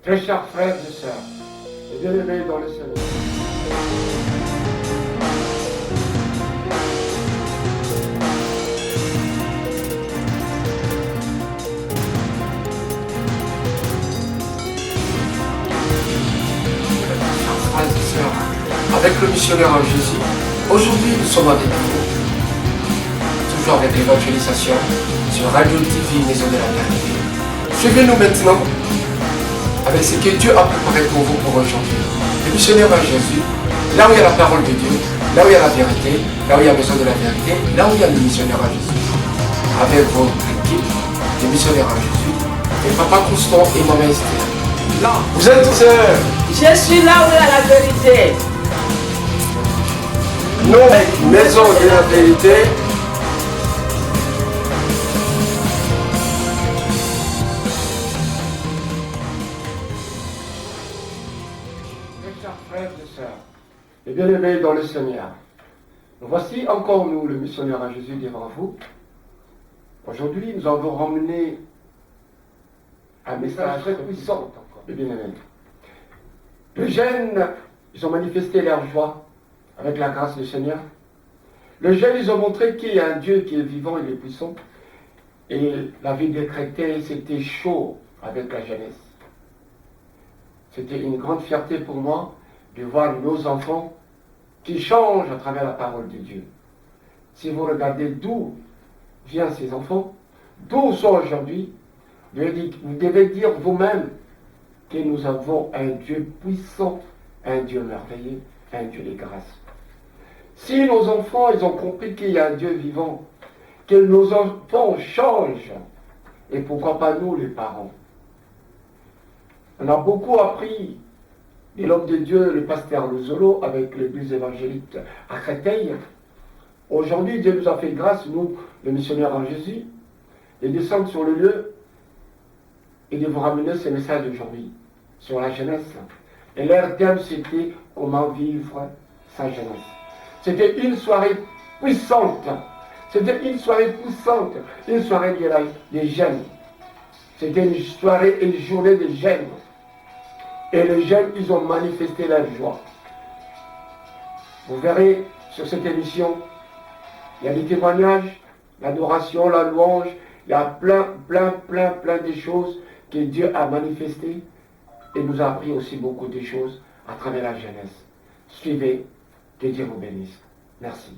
Très chers frères et sœurs, et bien-aimés dans le Seigneur. Frères et sœurs, avec le missionnaire en Jésus, aujourd'hui nous sommes avec vous, toujours avec l'évangélisation sur Radio TV Maison de la Vérité. Suivez-nous maintenant avec ce que Dieu a préparé pour vous pour aujourd'hui. Le missionnaire en Jésus, là où il y a la parole de Dieu, là où il y a la vérité, là où il y a Maison de la Vérité, là où il y a le missionnaire en Jésus. Avec votre équipe, le missionnaire en Jésus, et Papa Constant et Maman Esther. Là, vous êtes sœurs. Je suis là où il y a la vérité. Nous, Maison de la Vérité, Très chers frères et sœurs, et bien-aimés dans le Seigneur, voici encore nous, le missionnaire à Jésus, devant vous. Aujourd'hui, nous avons ramené un message très puissant, les bien-aimés. Les jeunes, ils ont manifesté leur joie avec la grâce du Seigneur. Les jeunes, ils ont montré qu'il y a un Dieu qui est vivant, il est puissant. Et la vie des chrétiens, c'était chaud avec la jeunesse. C'était une grande fierté pour moi de voir nos enfants qui changent à travers la parole de Dieu. Si vous regardez d'où viennent ces enfants, d'où sont aujourd'hui, vous devez dire vous-même que nous avons un Dieu puissant, un Dieu merveilleux, un Dieu de grâce. Si nos enfants, ils ont compris qu'il y a un Dieu vivant, que nos enfants changent, et pourquoi pas nous, les parents. On a beaucoup appris de l'homme de Dieu, le pasteur Lozolo, avec l'église évangélique à Créteil. Aujourd'hui, Dieu nous a fait grâce, nous, les missionnaires en Jésus, de descendre sur le lieu et de vous ramener ce message d'aujourd'hui sur la jeunesse. Et leur thème, c'était comment vivre sa jeunesse. C'était une soirée puissante. C'était une soirée puissante, une soirée des jeunes. C'était une soirée et une journée des jeunes. Et les jeunes, ils ont manifesté leur joie. Vous verrez sur cette émission, il y a des témoignages, l'adoration, la louange, il y a plein de choses que Dieu a manifestées et nous a appris aussi beaucoup de choses à travers la jeunesse. Suivez, que Dieu vous bénisse. Merci.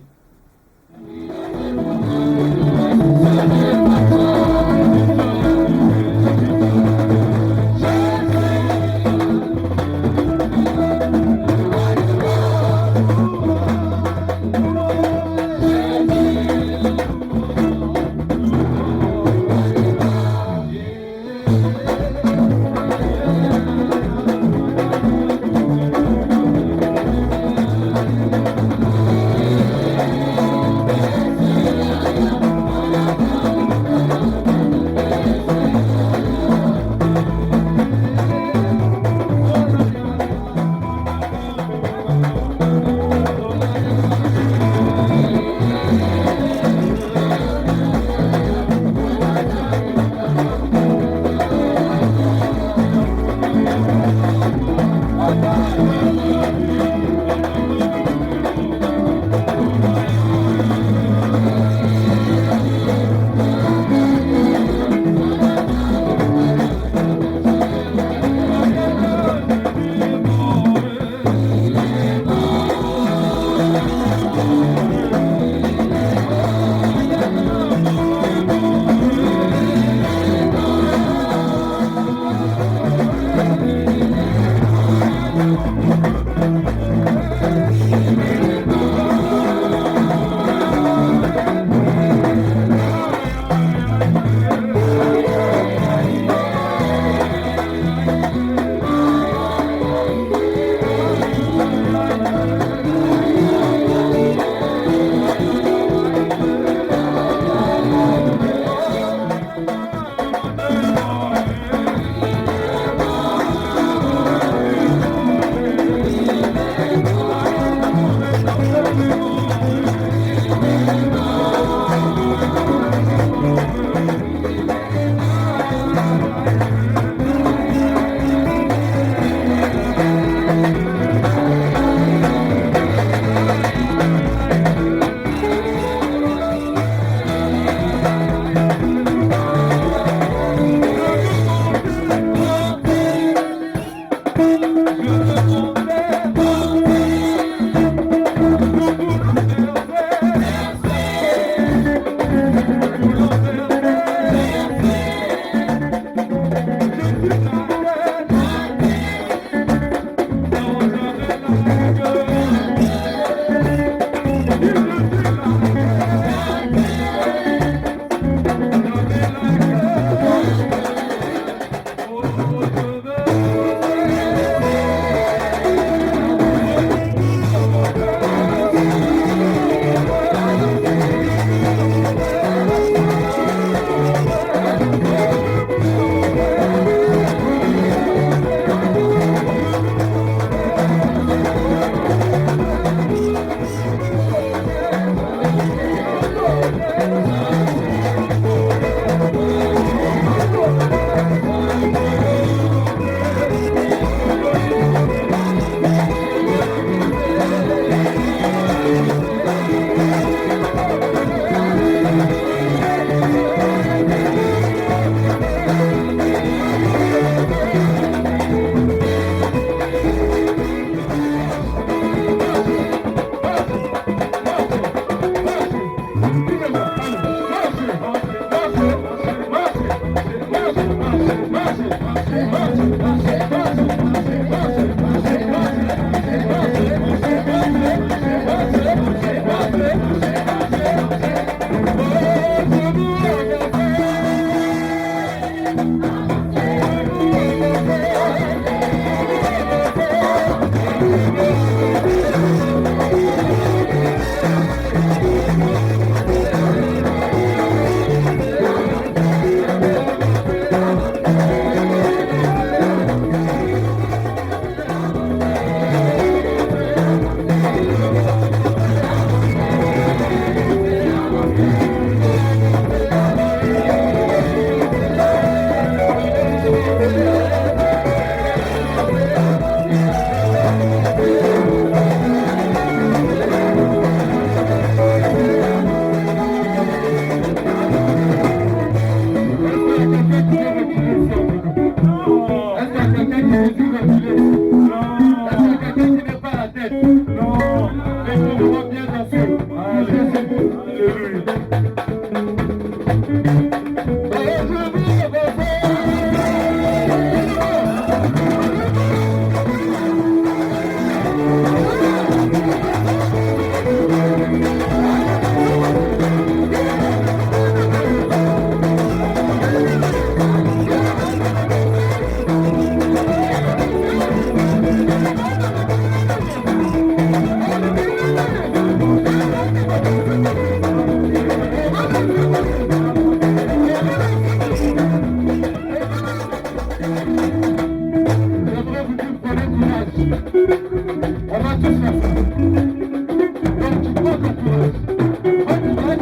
On va tous faire ça. Donc tu prends ton courage. Prends ton courage.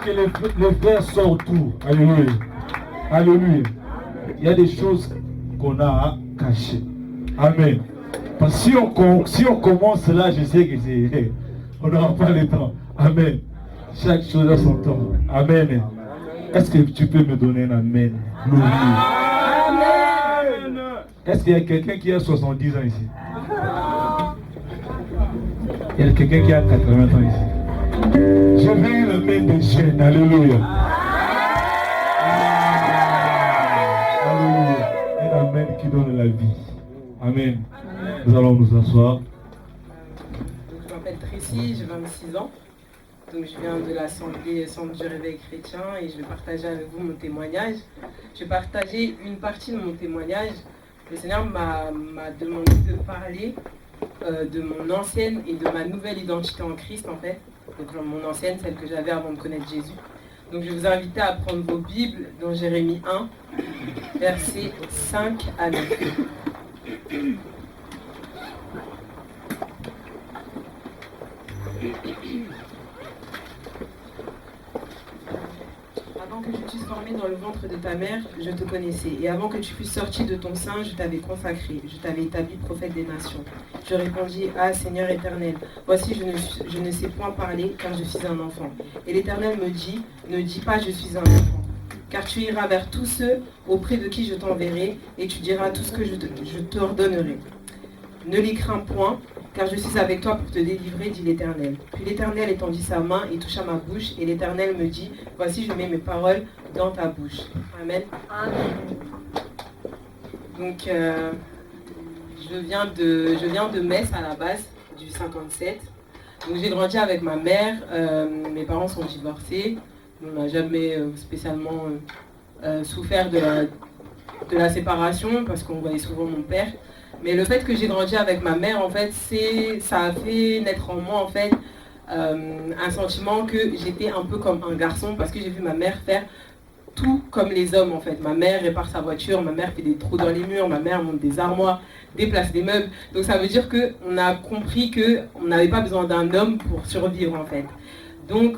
Que les frères sortent tout. Alléluia. Alléluia. Il y a des choses qu'on a cachées. Amen. Parce que si on commence là, je sais que c'est. On n'aura pas le temps. Amen. Chaque chose a son temps. Amen. Est-ce que tu peux me donner un amen? Amen. Est-ce qu'il y a quelqu'un qui a 70 ans ici? Il y a quelqu'un qui a 80 ans ici. Je veux le même des jeunes. Alléluia. Alléluia. Un amen qui donne la vie. Amen. Nous allons nous asseoir. Je m'appelle Tracy, j'ai 26 ans. Donc je viens de l'Assemblée Centre du Réveil Chrétien et je vais partager avec vous mon témoignage. Je vais partager une partie de mon témoignage. Le Seigneur m'a demandé de parler de mon ancienne et de ma nouvelle identité en Christ en fait. Donc mon ancienne, celle que j'avais avant de connaître Jésus. Donc je vais vous inviter à prendre vos Bibles dans Jérémie 1, versets 5 à 9. Avant que tu sois formé dans le ventre de ta mère, je te connaissais. Et avant que tu fusses sorti de ton sein, je t'avais consacré. Je t'avais établi prophète des nations. Je répondis, ah Seigneur éternel, voici je ne sais point parler car je suis un enfant. Et l'Éternel me dit, ne dis pas je suis un enfant. Car tu iras vers tous ceux auprès de qui je t'enverrai et tu diras tout ce que je t'ordonnerai. Ne les crains point, car je suis avec toi pour te délivrer, dit l'Éternel. Puis l'Éternel étendit sa main et toucha ma bouche, et l'Éternel me dit, voici je mets mes paroles dans ta bouche. Amen. Amen. Donc, je viens de Metz à la base, du 57. Donc j'ai grandi avec ma mère, mes parents sont divorcés. On n'a jamais spécialement souffert de la séparation parce qu'on voyait souvent mon père. Mais le fait que j'ai grandi avec ma mère, en fait, ça a fait naître en moi, en fait, un sentiment que j'étais un peu comme un garçon parce que j'ai vu ma mère faire tout comme les hommes, en fait. Ma mère répare sa voiture, ma mère fait des trous dans les murs, ma mère monte des armoires, déplace des meubles. Donc ça veut dire qu'on a compris qu'on n'avait pas besoin d'un homme pour survivre, en fait. Donc,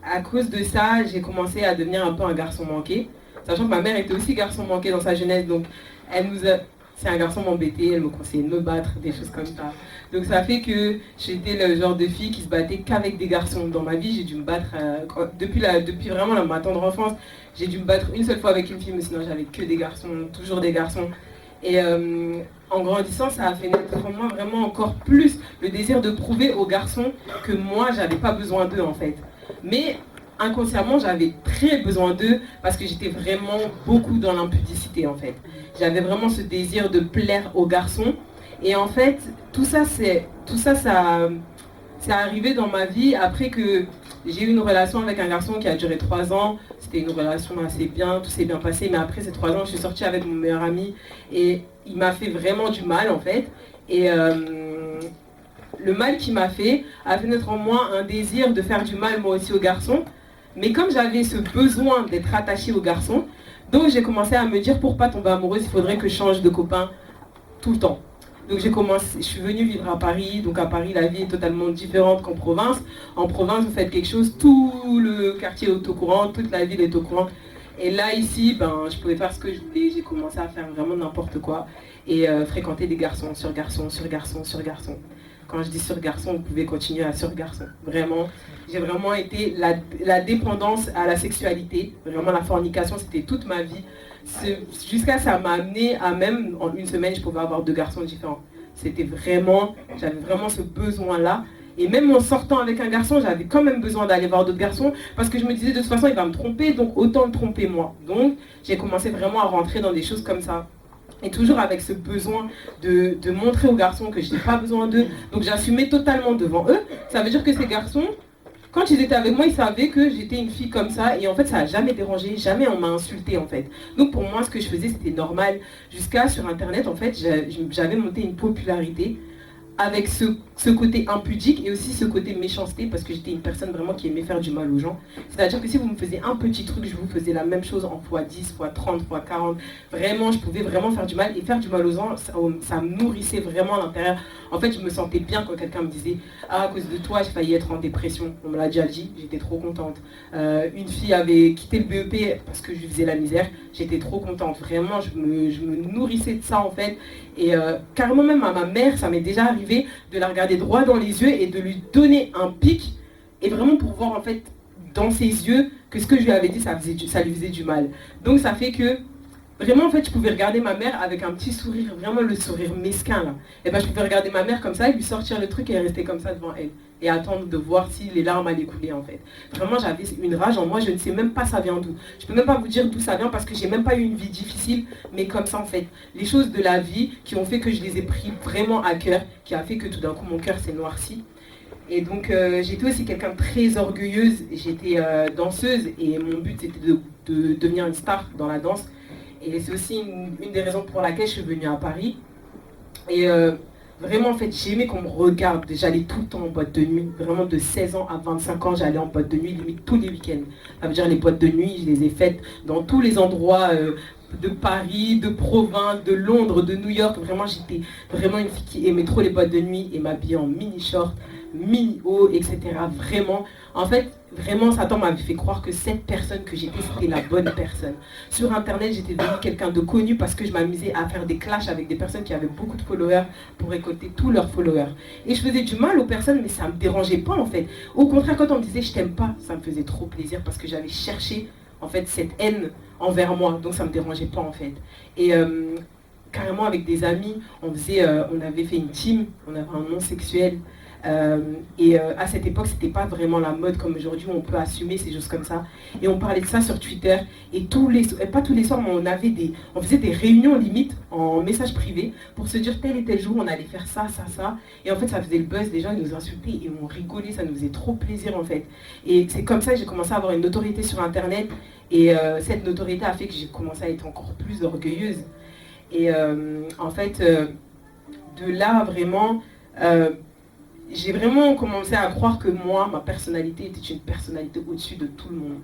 à cause de ça, j'ai commencé à devenir un peu un garçon manqué. Sachant que ma mère était aussi garçon manqué dans sa jeunesse, donc c'est un garçon m'embêtait, elle me conseillait de me battre, des choses comme ça. Donc ça fait que j'étais le genre de fille qui se battait qu'avec des garçons. Dans ma vie, j'ai dû me battre, depuis vraiment ma tendre enfance, j'ai dû me battre une seule fois avec une fille, mais sinon j'avais que des garçons, toujours des garçons. Et en grandissant, ça a fait naître en moi vraiment encore plus le désir de prouver aux garçons que moi, j'avais pas besoin d'eux en fait. Mais inconsciemment, j'avais très besoin d'eux parce que j'étais vraiment beaucoup dans l'impudicité en fait. J'avais vraiment ce désir de plaire aux garçons. Et en fait, ça arrivé dans ma vie après que j'ai eu une relation avec un garçon qui a duré 3 ans. C'était une relation assez bien, tout s'est bien passé. Mais après ces 3 ans, je suis sortie avec mon meilleur ami et il m'a fait vraiment du mal en fait. Et le mal qu'il m'a fait a fait naître en moi un désir de faire du mal moi aussi aux garçons. Mais comme j'avais ce besoin d'être attachée aux garçons, donc j'ai commencé à me dire pour pas tomber amoureuse, il faudrait que je change de copain tout le temps. Donc je suis venue vivre à Paris. Donc à Paris, la vie est totalement différente qu'en province. En province, vous faites quelque chose, tout le quartier est au courant, toute la ville est au courant. Et là, ici, je pouvais faire ce que je voulais. J'ai commencé à faire vraiment n'importe quoi et fréquenter des garçons, sur garçons, sur garçons, sur garçons. Quand je dis sur garçon, vous pouvez continuer à sur garçon. Vraiment, j'ai vraiment été la dépendance à la sexualité. Vraiment, la fornication, c'était toute ma vie. Jusqu'à ça m'a amené à même, en une semaine, je pouvais avoir 2 garçons différents. C'était vraiment, j'avais vraiment ce besoin-là. Et même en sortant avec un garçon, j'avais quand même besoin d'aller voir d'autres garçons parce que je me disais de toute façon, il va me tromper, donc autant le tromper moi. Donc, j'ai commencé vraiment à rentrer dans des choses comme ça. Et toujours avec ce besoin de montrer aux garçons que je n'ai pas besoin d'eux. Donc j'assumais totalement devant eux. Ça veut dire que ces garçons, quand ils étaient avec moi, ils savaient que j'étais une fille comme ça. Et en fait, ça n'a jamais dérangé, jamais on m'a insulté en fait. Donc pour moi, ce que je faisais, c'était normal. Jusqu'à sur Internet, en fait, j'avais monté une popularité avec ce côté impudique et aussi ce côté méchanceté parce que j'étais une personne vraiment qui aimait faire du mal aux gens. C'est-à-dire que si vous me faisiez un petit truc, je vous faisais la même chose en x10, x30, x40. Vraiment, je pouvais vraiment faire du mal et faire du mal aux gens, ça me nourrissait vraiment à l'intérieur. En fait, je me sentais bien quand quelqu'un me disait « Ah, à cause de toi, j'ai failli être en dépression. » On me l'a déjà dit, j'étais trop contente. Une fille avait quitté le BEP parce que je lui faisais la misère. J'étais trop contente. Vraiment, je me nourrissais de ça en fait. Et carrément même à ma mère, ça m'est déjà arrivé de la regarder droit dans les yeux et de lui donner un pic et vraiment pour voir en fait dans ses yeux que ce que je lui avais dit ça lui faisait du mal. Donc ça fait que vraiment en fait je pouvais regarder ma mère avec un petit sourire, vraiment le sourire mesquin là. Et je pouvais regarder ma mère comme ça et lui sortir le truc et rester comme ça devant elle et attendre de voir si les larmes allaient couler en fait. Vraiment j'avais une rage en moi, je ne sais même pas ça vient d'où. Je peux même pas vous dire d'où ça vient parce que j'ai même pas eu une vie difficile, mais comme ça en fait. Les choses de la vie qui ont fait que je les ai pris vraiment à cœur, qui a fait que tout d'un coup mon cœur s'est noirci. Et donc j'étais aussi quelqu'un de très orgueilleuse, j'étais danseuse et mon but c'était de devenir une star dans la danse. Et c'est aussi une des raisons pour laquelle je suis venue à Paris. Et vraiment, en fait, j'aimais qu'on me regarde. J'allais tout le temps en boîte de nuit. Vraiment, de 16 ans à 25 ans, j'allais en boîte de nuit, limite tous les week-ends. Ça veut dire les boîtes de nuit, je les ai faites dans tous les endroits de Paris, de province, de Londres, de New York. Vraiment, j'étais vraiment une fille qui aimait trop les boîtes de nuit et m'habillait en mini-short, mini-haut, etc. Vraiment, en fait, vraiment, Satan m'avait fait croire que cette personne que j'étais, c'était la bonne personne. Sur Internet, j'étais devenue quelqu'un de connu parce que je m'amusais à faire des clashs avec des personnes qui avaient beaucoup de followers pour récolter tous leurs followers. Et je faisais du mal aux personnes, mais ça ne me dérangeait pas en fait. Au contraire, quand on me disait « je t'aime pas », ça me faisait trop plaisir parce que j'avais cherché en fait cette haine envers moi. Donc ça ne me dérangeait pas en fait. Et carrément avec des amis, on avait fait une team, on avait un nom sexuel. À cette époque, c'était pas vraiment la mode comme aujourd'hui où on peut assumer ces choses comme ça. Et on parlait de ça sur Twitter. Et pas tous les soirs, mais on faisait des réunions limite en message privé pour se dire tel et tel jour on allait faire ça, ça, ça. Et en fait, ça faisait le buzz. Les gens ils nous insultaient et on rigolait. Ça nous faisait trop plaisir en fait. Et c'est comme ça que j'ai commencé à avoir une notoriété sur Internet. Et cette notoriété a fait que j'ai commencé à être encore plus orgueilleuse. Et en fait, de là vraiment. J'ai vraiment commencé à croire que moi, ma personnalité était une personnalité au-dessus de tout le monde.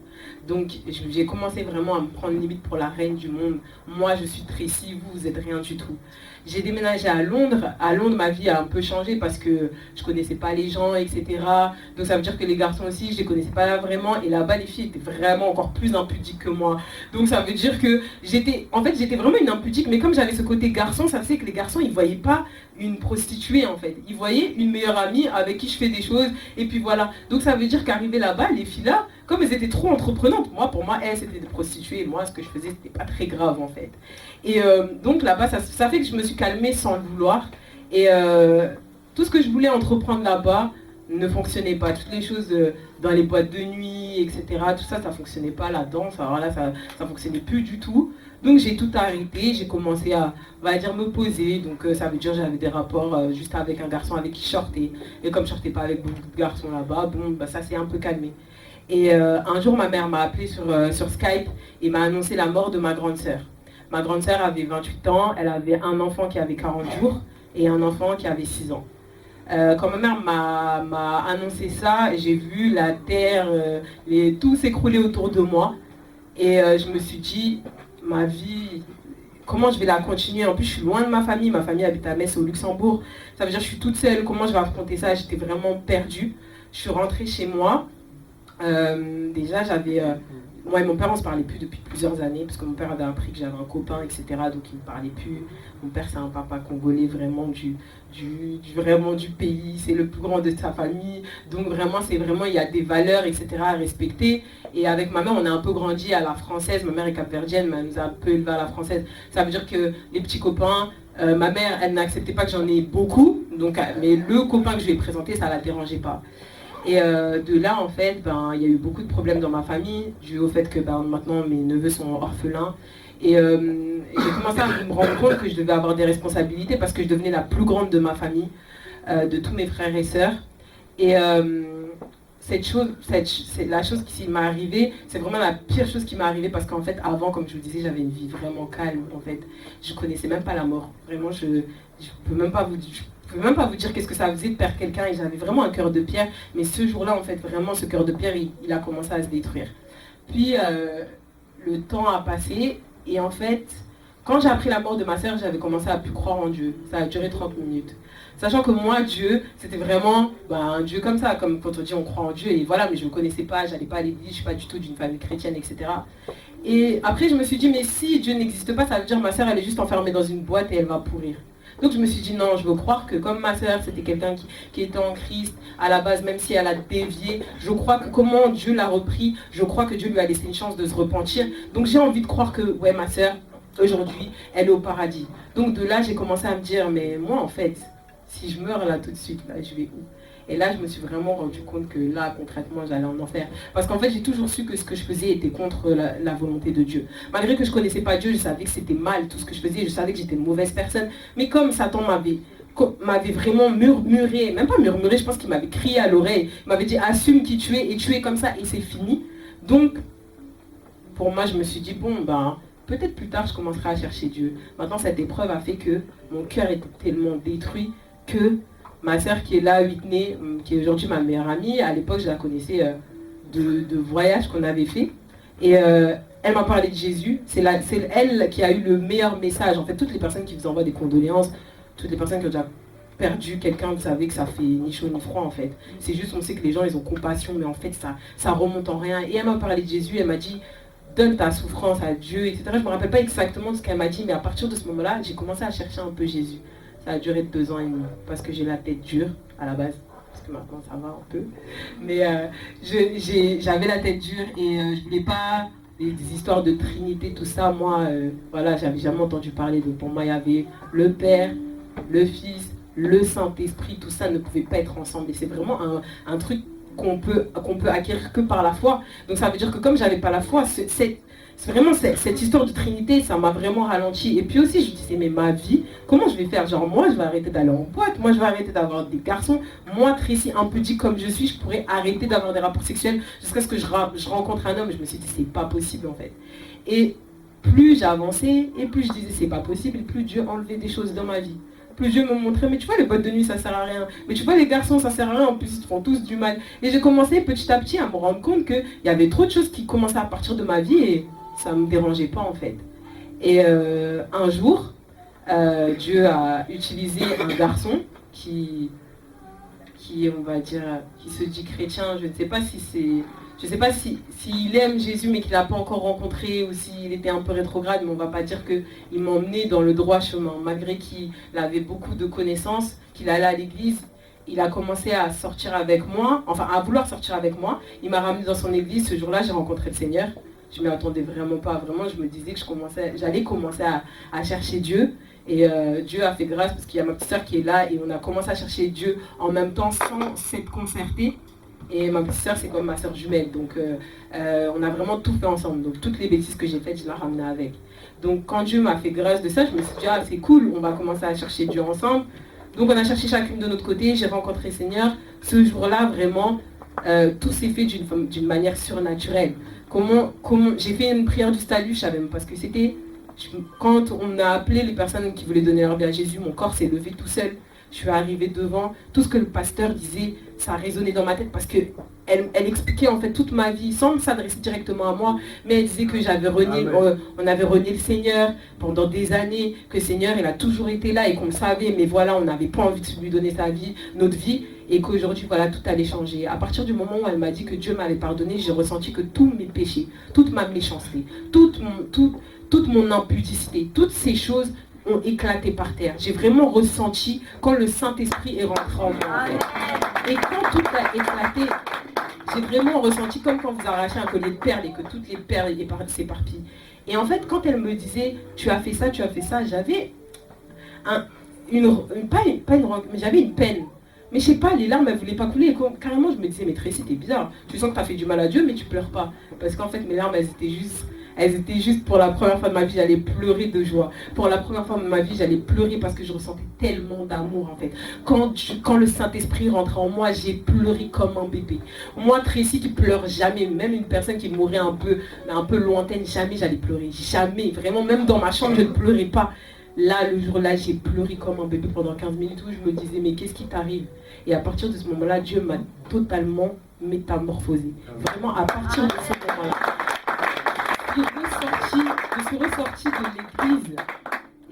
Donc j'ai commencé vraiment à me prendre limite pour la reine du monde. Moi, je suis Tracy, vous êtes rien du tout. J'ai déménagé à Londres. À Londres, ma vie a un peu changé parce que je connaissais pas les gens, etc. Donc ça veut dire que les garçons aussi, je les connaissais pas vraiment. Et là-bas, les filles étaient vraiment encore plus impudiques que moi. Donc ça veut dire que j'étais vraiment une impudique. Mais comme j'avais ce côté garçon, ça faisait que les garçons, ils voyaient pas une prostituée en fait. Ils voyaient une meilleure amie avec qui je fais des choses. Et puis voilà. Donc ça veut dire qu'arrivé là-bas, les filles là, comme elles étaient trop entreprenantes, pour moi, elles c'était des prostituées. Et moi, ce que je faisais, c'était pas très grave en fait. Et donc là-bas, ça fait que je me suis calmée sans le vouloir. Et tout ce que je voulais entreprendre là-bas ne fonctionnait pas. Toutes les choses dans les boîtes de nuit, etc. Tout ça, ça fonctionnait pas. La danse, alors là, ça fonctionnait plus du tout. Donc j'ai tout arrêté. J'ai commencé à, on va dire, me poser. Donc ça veut dire j'avais des rapports juste avec un garçon avec qui je sortais. Et comme je sortais pas avec beaucoup de garçons là-bas, ça s'est un peu calmé. Et un jour, ma mère m'a appelé sur Skype et m'a annoncé la mort de ma grande sœur. Ma grande sœur avait 28 ans, elle avait un enfant qui avait 40 jours et un enfant qui avait 6 ans. Quand ma mère m'a annoncé ça, j'ai vu la terre, tout s'écrouler autour de moi. Et je me suis dit, ma vie, comment je vais la continuer? En plus, je suis loin de ma famille habite à Metz au Luxembourg. Ça veut dire que je suis toute seule, comment je vais affronter ça? J'étais vraiment perdue. Je suis rentrée chez moi. Déjà, j'avais moi et mon père, on se parlait plus depuis plusieurs années, parce que mon père avait appris que j'avais un copain, etc. Donc il ne me parlait plus. Mon père, c'est un papa congolais vraiment vraiment du pays, c'est le plus grand de sa famille. Donc vraiment, il y a des valeurs, etc. à respecter. Et avec ma mère, on a un peu grandi à la française. Ma mère est capverdienne, mais elle nous a un peu élevés à la française. Ça veut dire que les petits copains, ma mère, elle n'acceptait pas que j'en ai beaucoup. Donc, mais le copain que je lui ai présenté, ça ne la dérangeait pas. Et de là, en fait, il y a eu beaucoup de problèmes dans ma famille, dû au fait que maintenant mes neveux sont orphelins. Et j'ai commencé à me rendre compte que je devais avoir des responsabilités parce que je devenais la plus grande de ma famille, de tous mes frères et sœurs. Et c'est la chose qui m'est arrivée, c'est vraiment la pire chose qui m'est arrivée parce qu'en fait, avant, comme je vous disais, j'avais une vie vraiment calme. En fait, je connaissais même pas la mort. Vraiment, je peux même pas vous dire. Je ne peux même pas vous dire qu'est-ce que ça faisait de perdre quelqu'un et j'avais vraiment un cœur de pierre. Mais ce jour-là, en fait, vraiment, ce cœur de pierre, il a commencé à se détruire. Puis, le temps a passé et en fait, quand j'ai appris la mort de ma sœur, j'avais commencé à plus croire en Dieu. Ça a duré 30 minutes. Sachant que moi, Dieu, c'était vraiment un Dieu comme ça, comme quand on dit on croit en Dieu. Et voilà, mais je ne le connaissais pas, je n'allais pas à l'église, je ne suis pas du tout d'une famille chrétienne, etc. Et après, je me suis dit, mais si Dieu n'existe pas, ça veut dire que ma sœur, elle est juste enfermée dans une boîte et elle va pourrir. Donc je me suis dit non, je veux croire que comme ma sœur, c'était quelqu'un qui était en Christ, à la base, même si elle a dévié, je crois que comment Dieu l'a repris, je crois que Dieu lui a laissé une chance de se repentir. Donc j'ai envie de croire que, ouais, ma sœur, aujourd'hui, elle est au paradis. Donc de là, j'ai commencé à me dire, mais moi en fait, si je meurs là tout de suite, là, je vais où ? Et là, je me suis vraiment rendu compte que là, concrètement, j'allais en enfer. Parce qu'en fait, j'ai toujours su que ce que je faisais était contre la volonté de Dieu. Malgré que je ne connaissais pas Dieu, je savais que c'était mal tout ce que je faisais. Je savais que j'étais une mauvaise personne. Mais comme Satan m'avait vraiment murmuré, même pas murmuré, je pense qu'il m'avait crié à l'oreille. Il m'avait dit, assume qui tu es et tu es comme ça et c'est fini. Donc, pour moi, je me suis dit, bon, peut-être plus tard, je commencerai à chercher Dieu. Maintenant, cette épreuve a fait que mon cœur était tellement détruit que ma sœur qui est là, Whitney, qui est aujourd'hui ma meilleure amie, à l'époque je la connaissais de voyages qu'on avait fait. Et elle m'a parlé de Jésus. C'est elle qui a eu le meilleur message. En fait, toutes les personnes qui vous envoient des condoléances, toutes les personnes qui ont déjà perdu quelqu'un, vous savez que ça fait ni chaud ni froid en fait. C'est juste, on sait que les gens ils ont compassion, mais en fait ça remonte en rien. Et elle m'a parlé de Jésus, elle m'a dit donne ta souffrance à Dieu, etc. Je ne me rappelle pas exactement ce qu'elle m'a dit, mais à partir de ce moment-là, j'ai commencé à chercher un peu Jésus. Ça a duré 2 ans et demi, parce que j'ai la tête dure à la base, parce que maintenant ça va un peu. Mais j'avais la tête dure et je voulais pas des histoires de Trinité, tout ça. Moi, voilà, j'avais jamais entendu parler. Donc pour moi, il y avait le Père, le Fils, le Saint-Esprit, tout ça ne pouvait pas être ensemble. Et c'est vraiment un truc qu'on peut acquérir que par la foi. Donc ça veut dire que comme j'avais pas la foi, c'est vraiment cette histoire de Trinité, ça m'a vraiment ralenti. Et puis aussi, je me disais, mais ma vie, comment je vais faire ? Genre, moi, je vais arrêter d'aller en boîte, moi, je vais arrêter d'avoir des garçons. Moi, Tracy, impudique comme je suis, je pourrais arrêter d'avoir des rapports sexuels jusqu'à ce que je rencontre un homme. Je me suis dit, c'est pas possible, en fait. Et plus j'avançais, et plus je disais, c'est pas possible, et plus Dieu enlevait des choses dans ma vie. Plus Dieu me montrait, mais tu vois, les boîtes de nuit, ça sert à rien. Mais tu vois, les garçons, ça sert à rien. En plus, ils te font tous du mal. Et j'ai commencé petit à petit à me rendre compte qu'il y avait trop de choses qui commençaient à partir de ma vie, et ça ne me dérangeait pas en fait. Et un jour, Dieu a utilisé un garçon qui, on va dire, qui se dit chrétien. Je ne sais pas si s'il aime Jésus mais qu'il n'a pas encore rencontré ou s'il était un peu rétrograde, mais on ne va pas dire qu'il m'a emmené dans le droit chemin. Malgré qu'il avait beaucoup de connaissances, qu'il allait à l'église, il a commencé à sortir avec moi, enfin à vouloir sortir avec moi. Il m'a ramené dans son église. Ce jour-là, j'ai rencontré le Seigneur. Je ne m'y attendais vraiment pas. Vraiment, je me disais que j'allais commencer à chercher Dieu. Et Dieu a fait grâce parce qu'il y a ma petite soeur qui est là et on a commencé à chercher Dieu en même temps sans s'être concerté. Et ma petite soeur, c'est comme ma soeur jumelle. Donc, on a vraiment tout fait ensemble. Donc, toutes les bêtises que j'ai faites, je la ramenais avec. Donc, quand Dieu m'a fait grâce de ça, je me suis dit, ah, c'est cool, on va commencer à chercher Dieu ensemble. Donc, on a cherché chacune de notre côté. J'ai rencontré le Seigneur. Ce jour-là, vraiment, tout s'est fait d'une manière surnaturelle. J'ai fait une prière du salut, je savais même pas ce que c'était. Quand on a appelé les personnes qui voulaient donner leur vie à Jésus, mon corps s'est levé tout seul. Je suis arrivée devant, tout ce que le pasteur disait, ça a résonné dans ma tête parce que elle expliquait en fait toute ma vie sans s'adresser directement à moi, mais elle disait que on avait renié le Seigneur pendant des années, que le Seigneur il a toujours été là et qu'on le savait, mais voilà, on n'avait pas envie de lui donner notre vie, et qu'aujourd'hui voilà, tout allait changer. À partir du moment où elle m'a dit que Dieu m'avait pardonné, j'ai ressenti que tous mes péchés, toute ma méchanceté, toute mon impudicité, toutes ces choses ont éclaté par terre. J'ai vraiment ressenti quand le Saint-Esprit est rentré en moi. En fait. Et quand tout a éclaté, j'ai vraiment ressenti comme quand vous arrachez un collier de perles et que toutes les perles s'éparpillent. Et en fait, quand elle me disait, tu as fait ça, j'avais mais j'avais une peine. Mais je sais pas, les larmes, elles voulaient pas couler. Et carrément, je me disais, mais Tracy, t'es bizarre. Tu sens que tu as fait du mal à Dieu, mais tu pleures pas. Parce qu'en fait, mes larmes, elles étaient juste pour la première fois de ma vie, j'allais pleurer de joie. Pour la première fois de ma vie, j'allais pleurer parce que je ressentais tellement d'amour, en fait. Quand le Saint-Esprit rentrait en moi, j'ai pleuré comme un bébé. Moi, Tracy, qui pleure jamais, même une personne qui mourrait un peu lointaine, jamais j'allais pleurer. Jamais. Vraiment, même dans ma chambre, je ne pleurais pas. Là, le jour-là, j'ai pleuré comme un bébé pendant 15 minutes où je me disais, mais qu'est-ce qui t'arrive? Et à partir de ce moment-là, Dieu m'a totalement métamorphosé. Vraiment, à partir de ce moment-là. Je suis ressortie de l'église,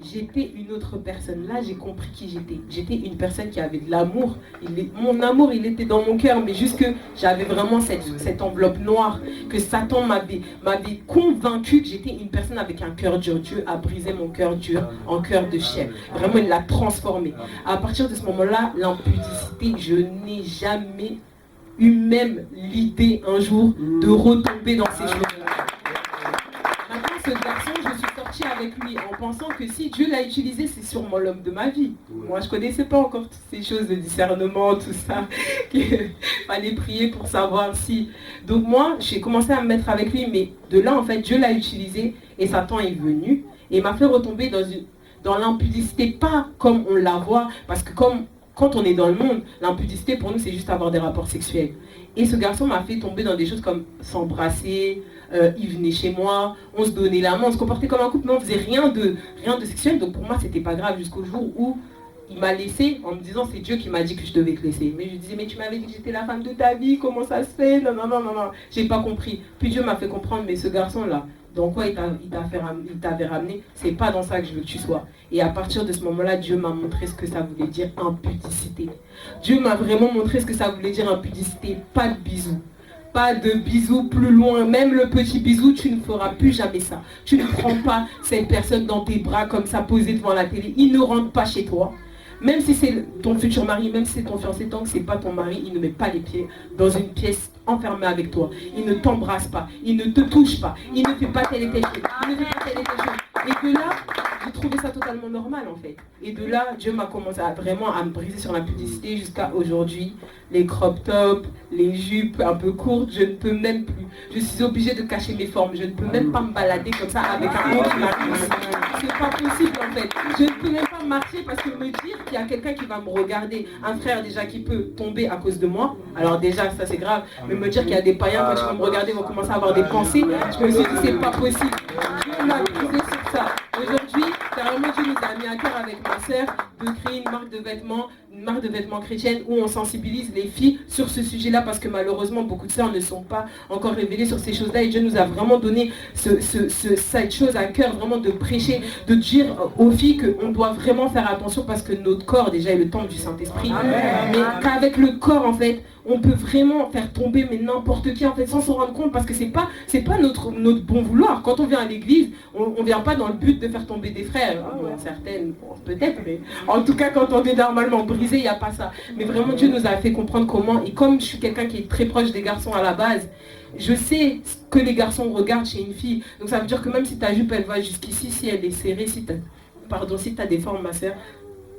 j'étais une autre personne. Là, j'ai compris qui j'étais. J'étais une personne qui avait de l'amour. Mon amour, il était dans mon cœur, mais juste que j'avais vraiment cette enveloppe noire, que Satan m'avait convaincu que j'étais une personne avec un cœur dur. Dieu a brisé mon cœur dur en cœur de chair. Vraiment, il l'a transformé. À partir de ce moment-là, l'impudicité, je n'ai jamais eu même l'idée un jour de retomber dans ces choses-là. Ce garçon, je suis sortie avec lui en pensant que si Dieu l'a utilisé, c'est sûrement l'homme de ma vie. Moi, je ne connaissais pas encore toutes ces choses de discernement, tout ça, qu'il fallait prier pour savoir si... Donc moi, j'ai commencé à me mettre avec lui, mais de là, en fait, Dieu l'a utilisé et Satan est venu et m'a fait retomber dans l'impudicité, pas comme on la voit, parce que quand on est dans le monde, l'impudicité pour nous, c'est juste avoir des rapports sexuels. Et ce garçon m'a fait tomber dans des choses comme s'embrasser, il venait chez moi, on se donnait la main, on se comportait comme un couple, mais on faisait rien de sexuel. Donc pour moi, c'était pas grave jusqu'au jour où il m'a laissé en me disant c'est Dieu qui m'a dit que je devais te laisser. Mais je lui disais, mais tu m'avais dit que j'étais la femme de ta vie, comment ça se fait? Non, j'ai pas compris. Puis Dieu m'a fait comprendre, mais ce garçon-là, dans quoi il t'avait ramené, c'est pas dans ça que je veux que tu sois. Et à partir de ce moment-là, Dieu m'a montré ce que ça voulait dire impudicité. Dieu m'a vraiment montré ce que ça voulait dire impudicité. Pas de bisous. Pas de bisous plus loin. Même le petit bisou, tu ne feras plus jamais ça. Tu ne prends pas cette personne dans tes bras comme ça, posée devant la télé. Il ne rentre pas chez toi. Même si c'est ton futur mari, même si c'est ton fiancé, tant que c'est pas ton mari, il ne met pas les pieds dans une pièce enfermée avec toi. Il ne t'embrasse pas, il ne te touche pas, il ne fait pas telle et telle chose, il ne fait pas telle et telle chose. Et de là, j'ai trouvé ça totalement normal en fait. Et de là, Dieu m'a commencé à me briser sur la publicité jusqu'à aujourd'hui. Les crop tops, les jupes un peu courtes, je ne peux même plus. Je suis obligée de cacher mes formes. Je ne peux même pas me balader comme ça avec un haut qui m'accuse. C'est pas possible en fait. Je ne peux même pas marcher parce que me dire qu'il y a quelqu'un qui va me regarder, un frère déjà qui peut tomber à cause de moi, alors déjà ça c'est grave, mais me dire qu'il y a des païens quand ils vont me regarder vont commencer à avoir des pensées, je me suis dit c'est pas possible. Dieu m'a brisé sur ça. Aujourd'hui, carrément Dieu nous a mis à cœur avec ma soeur de créer une marque de vêtements chrétienne où on sensibilise les filles sur ce sujet-là parce que malheureusement beaucoup de sœurs ne sont pas encore révélées sur ces choses-là et Dieu nous a vraiment donné cette chose à cœur, vraiment de prêcher, de dire aux filles qu'on doit vraiment faire attention parce que notre corps déjà est le temple du Saint-Esprit. Mais qu'avec le corps en fait, on peut vraiment faire tomber mais n'importe qui en fait sans s'en rendre compte parce que c'est pas notre bon vouloir. Quand on vient à l'église, on vient pas dans le but de faire tomber des frères. Bon, certaines, peut-être, mais en tout cas quand on est normalement brisé, il n'y a pas ça. Mais vraiment Dieu nous a fait comprendre comment, et comme je suis quelqu'un qui est très proche des garçons à la base, je sais ce que les garçons regardent chez une fille. Donc ça veut dire que même si ta jupe elle va jusqu'ici, si elle est serrée, si tu as des formes ma soeur,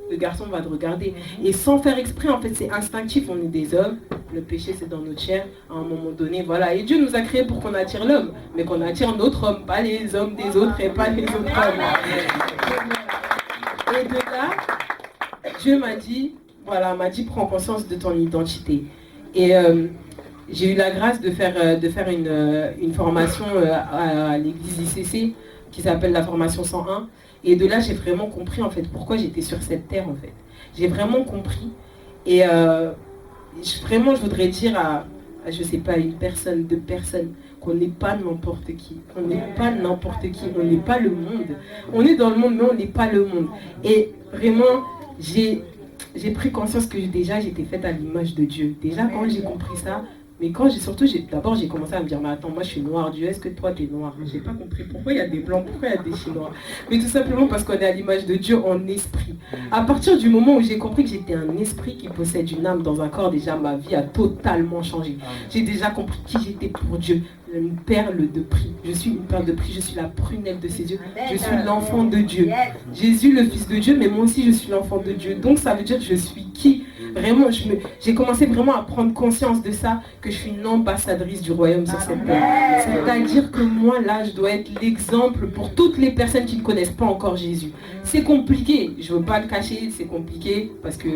le garçon va te regarder. Et sans faire exprès, en fait, c'est instinctif. On est des hommes. Le péché, c'est dans notre chair. À un moment donné, voilà. Et Dieu nous a créés pour qu'on attire l'homme. Mais qu'on attire notre homme, pas les hommes des autres et pas les autres hommes. Et de là, Dieu m'a dit, prends conscience de ton identité. Et j'ai eu la grâce de faire une formation à l'église ICC qui s'appelle la formation 101. Et de là, j'ai vraiment compris en fait pourquoi j'étais sur cette terre en fait. J'ai vraiment compris. Et vraiment, je voudrais dire à je sais pas, une personne, 2 personnes, qu'on n'est pas n'importe qui. On n'est pas n'importe qui. On n'est pas le monde. On est dans le monde, mais on n'est pas le monde. Et vraiment, j'ai pris conscience que déjà, j'étais faite à l'image de Dieu. Déjà, quand j'ai compris ça, mais quand d'abord j'ai commencé à me dire, mais attends, moi je suis noire, Dieu, est-ce que toi tu es noir? J'ai pas compris pourquoi il y a des blancs, pourquoi il y a des chinois. Mais tout simplement parce qu'on est à l'image de Dieu en esprit. À partir du moment où j'ai compris que j'étais un esprit qui possède une âme dans un corps, déjà ma vie a totalement changé. J'ai déjà compris qui j'étais pour Dieu. Une perle de prix. Je suis une perle de prix, je suis la prunelle de ses yeux. Je suis l'enfant de Dieu. Jésus, le Fils de Dieu, mais moi aussi je suis l'enfant de Dieu. Donc ça veut dire que je suis qui? Vraiment, j'ai commencé vraiment à prendre conscience de ça, que je suis une ambassadrice du royaume sur cette terre. C'est-à-dire que moi, là, je dois être l'exemple pour toutes les personnes qui ne connaissent pas encore Jésus. C'est compliqué, je ne veux pas le cacher, c'est compliqué, parce que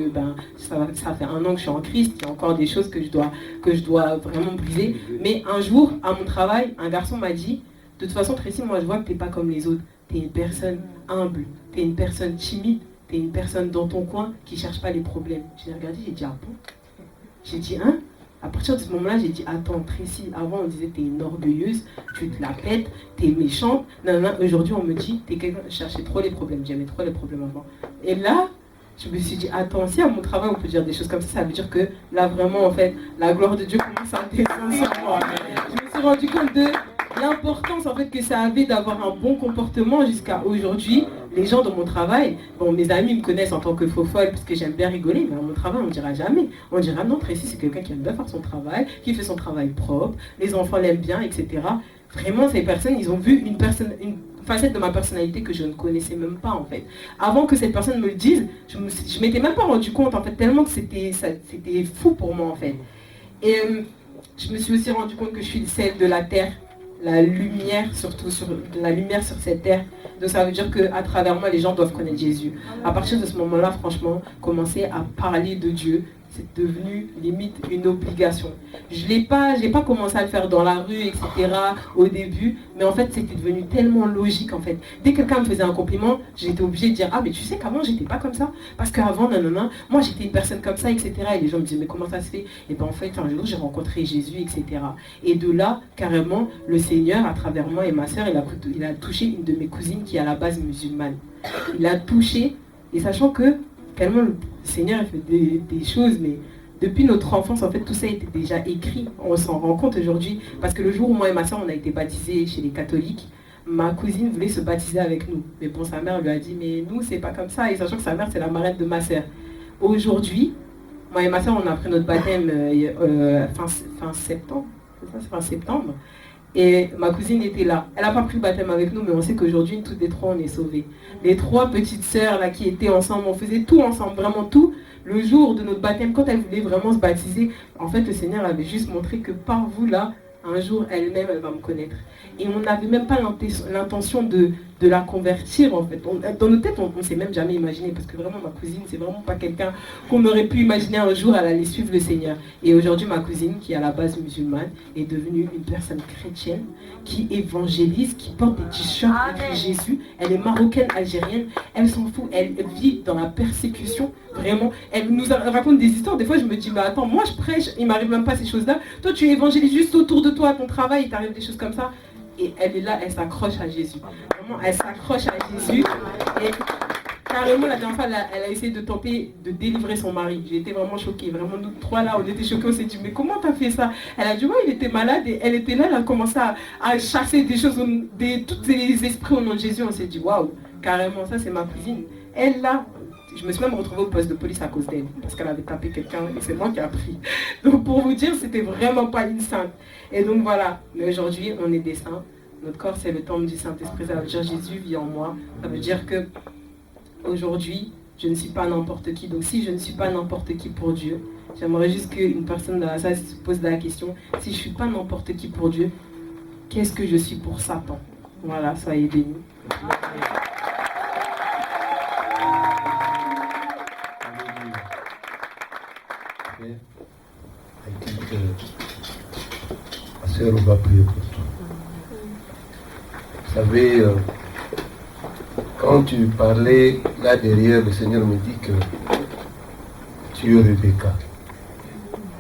ça fait 1 an que je suis en Christ, il y a encore des choses que je dois vraiment briser. Mais un jour, à mon travail, un garçon m'a dit, de toute façon, Tracy, moi, je vois que tu n'es pas comme les autres. Tu es une personne humble, tu es une personne timide, tu es une personne dans ton coin qui ne cherche pas les problèmes. J'ai regardé, j'ai dit, ah bon? J'ai dit, hein? À partir de ce moment-là, j'ai dit, attends, Tracy, avant on disait, tu es une orgueilleuse, tu te la pètes, tu es méchante. Aujourd'hui, on me dit, tu es quelqu'un qui cherchait trop les problèmes. J'aimais trop les problèmes avant. Et là, je me suis dit, attends, si à mon travail, on peut dire des choses comme ça veut dire que là, vraiment, en fait, la gloire de Dieu commence à descendre sur moi. Je me suis rendu compte de l'importance en fait que ça avait d'avoir un bon comportement jusqu'à aujourd'hui. Les gens dans mon travail, bon, mes amis me connaissent en tant que faux folle parce que j'aime bien rigoler, mais à mon travail on ne dira jamais. On dira non, Tracy c'est quelqu'un qui aime bien faire son travail, qui fait son travail propre, les enfants l'aiment bien, etc. Vraiment ces personnes, ils ont vu une facette de ma personnalité que je ne connaissais même pas en fait. Avant que cette personne me le dise, je m'étais même pas rendu compte en fait, tellement que c'était fou pour moi en fait. Et je me suis aussi rendu compte que je suis celle de la terre, la lumière surtout sur cette terre. Donc ça veut dire qu'à travers moi les gens doivent connaître Jésus. À partir de ce moment-là, franchement, commencer à parler de Dieu, c'est devenu limite une obligation. Je n'ai pas commencé à le faire dans la rue, etc. au début, mais en fait c'était devenu tellement logique en fait. Dès que quelqu'un me faisait un compliment, j'étais obligée de dire, ah mais tu sais qu'avant j'étais pas comme ça, parce qu'avant moi j'étais une personne comme ça, etc. Et les gens me disaient, mais comment ça se fait? Et bien en fait un jour j'ai rencontré Jésus, etc. Et de là, carrément, le Seigneur, à travers moi et ma soeur, il a touché une de mes cousines qui est à la base musulmane. Il a touché, et sachant que tellement le Seigneur a fait des choses, mais depuis notre enfance, en fait, tout ça était déjà écrit. On s'en rend compte aujourd'hui, parce que le jour où moi et ma soeur, on a été baptisés chez les catholiques, ma cousine voulait se baptiser avec nous. Mais bon, sa mère lui a dit, mais nous, c'est pas comme ça. Et sachant que sa mère, c'est la marraine de ma soeur. Aujourd'hui, moi et ma soeur, on a pris notre baptême fin septembre. C'est fin septembre. Et ma cousine était là. Elle n'a pas pris le baptême avec nous, mais on sait qu'aujourd'hui, toutes les 3, on est sauvées. Les 3 petites sœurs là qui étaient ensemble, on faisait tout ensemble, vraiment tout. Le jour de notre baptême, quand elle voulait vraiment se baptiser, en fait, le Seigneur avait juste montré que par vous là, un jour, elle-même, elle va me connaître. Et on n'avait même pas l'intention de la convertir, en fait. Dans nos têtes, on ne s'est même jamais imaginé, parce que vraiment, ma cousine, c'est vraiment pas quelqu'un qu'on aurait pu imaginer un jour, elle allait suivre le Seigneur. Et aujourd'hui, ma cousine, qui est à la base musulmane, est devenue une personne chrétienne, qui évangélise, qui porte des t-shirts écrits Jésus. Elle est marocaine, algérienne, elle s'en fout, elle vit dans la persécution, vraiment. Elle nous raconte des histoires, des fois, je me dis, mais attends, moi, je prêche, il m'arrive même pas ces choses-là. Toi, tu évangélises juste autour de toi, à ton travail, il t'arrive des choses comme ça. Et elle est là, elle s'accroche à Jésus. Vraiment, elle s'accroche à Jésus. Et carrément, la dernière fois, elle a essayé de tenter de délivrer son mari. J'ai été vraiment choquée. Vraiment, nous 3 là, on était choqués. On s'est dit, mais comment t'as fait ça? Elle a dit, ouais, il était malade. Et elle était là, elle a commencé à chasser des choses, tous les esprits au nom de Jésus. On s'est dit, waouh, carrément, ça, c'est ma cousine. Elle, là, je me suis même retrouvée au poste de police à cause d'elle, parce qu'elle avait tapé quelqu'un et c'est moi qui ai pris. Donc pour vous dire, c'était vraiment pas une sainte. Et donc voilà, mais aujourd'hui, on est des saints. Notre corps, c'est le temple du Saint-Esprit. Ça veut dire Jésus vit en moi. Ça veut dire que aujourd'hui, je ne suis pas n'importe qui. Donc si je ne suis pas n'importe qui pour Dieu, j'aimerais juste qu'une personne dans la salle se pose la question, si je ne suis pas n'importe qui pour Dieu, qu'est-ce que je suis pour Satan? Voilà, soyez bénis. Ma sœur, on va prier pour toi. Vous savez, quand tu parlais là derrière, le Seigneur me dit que tu es Rebecca.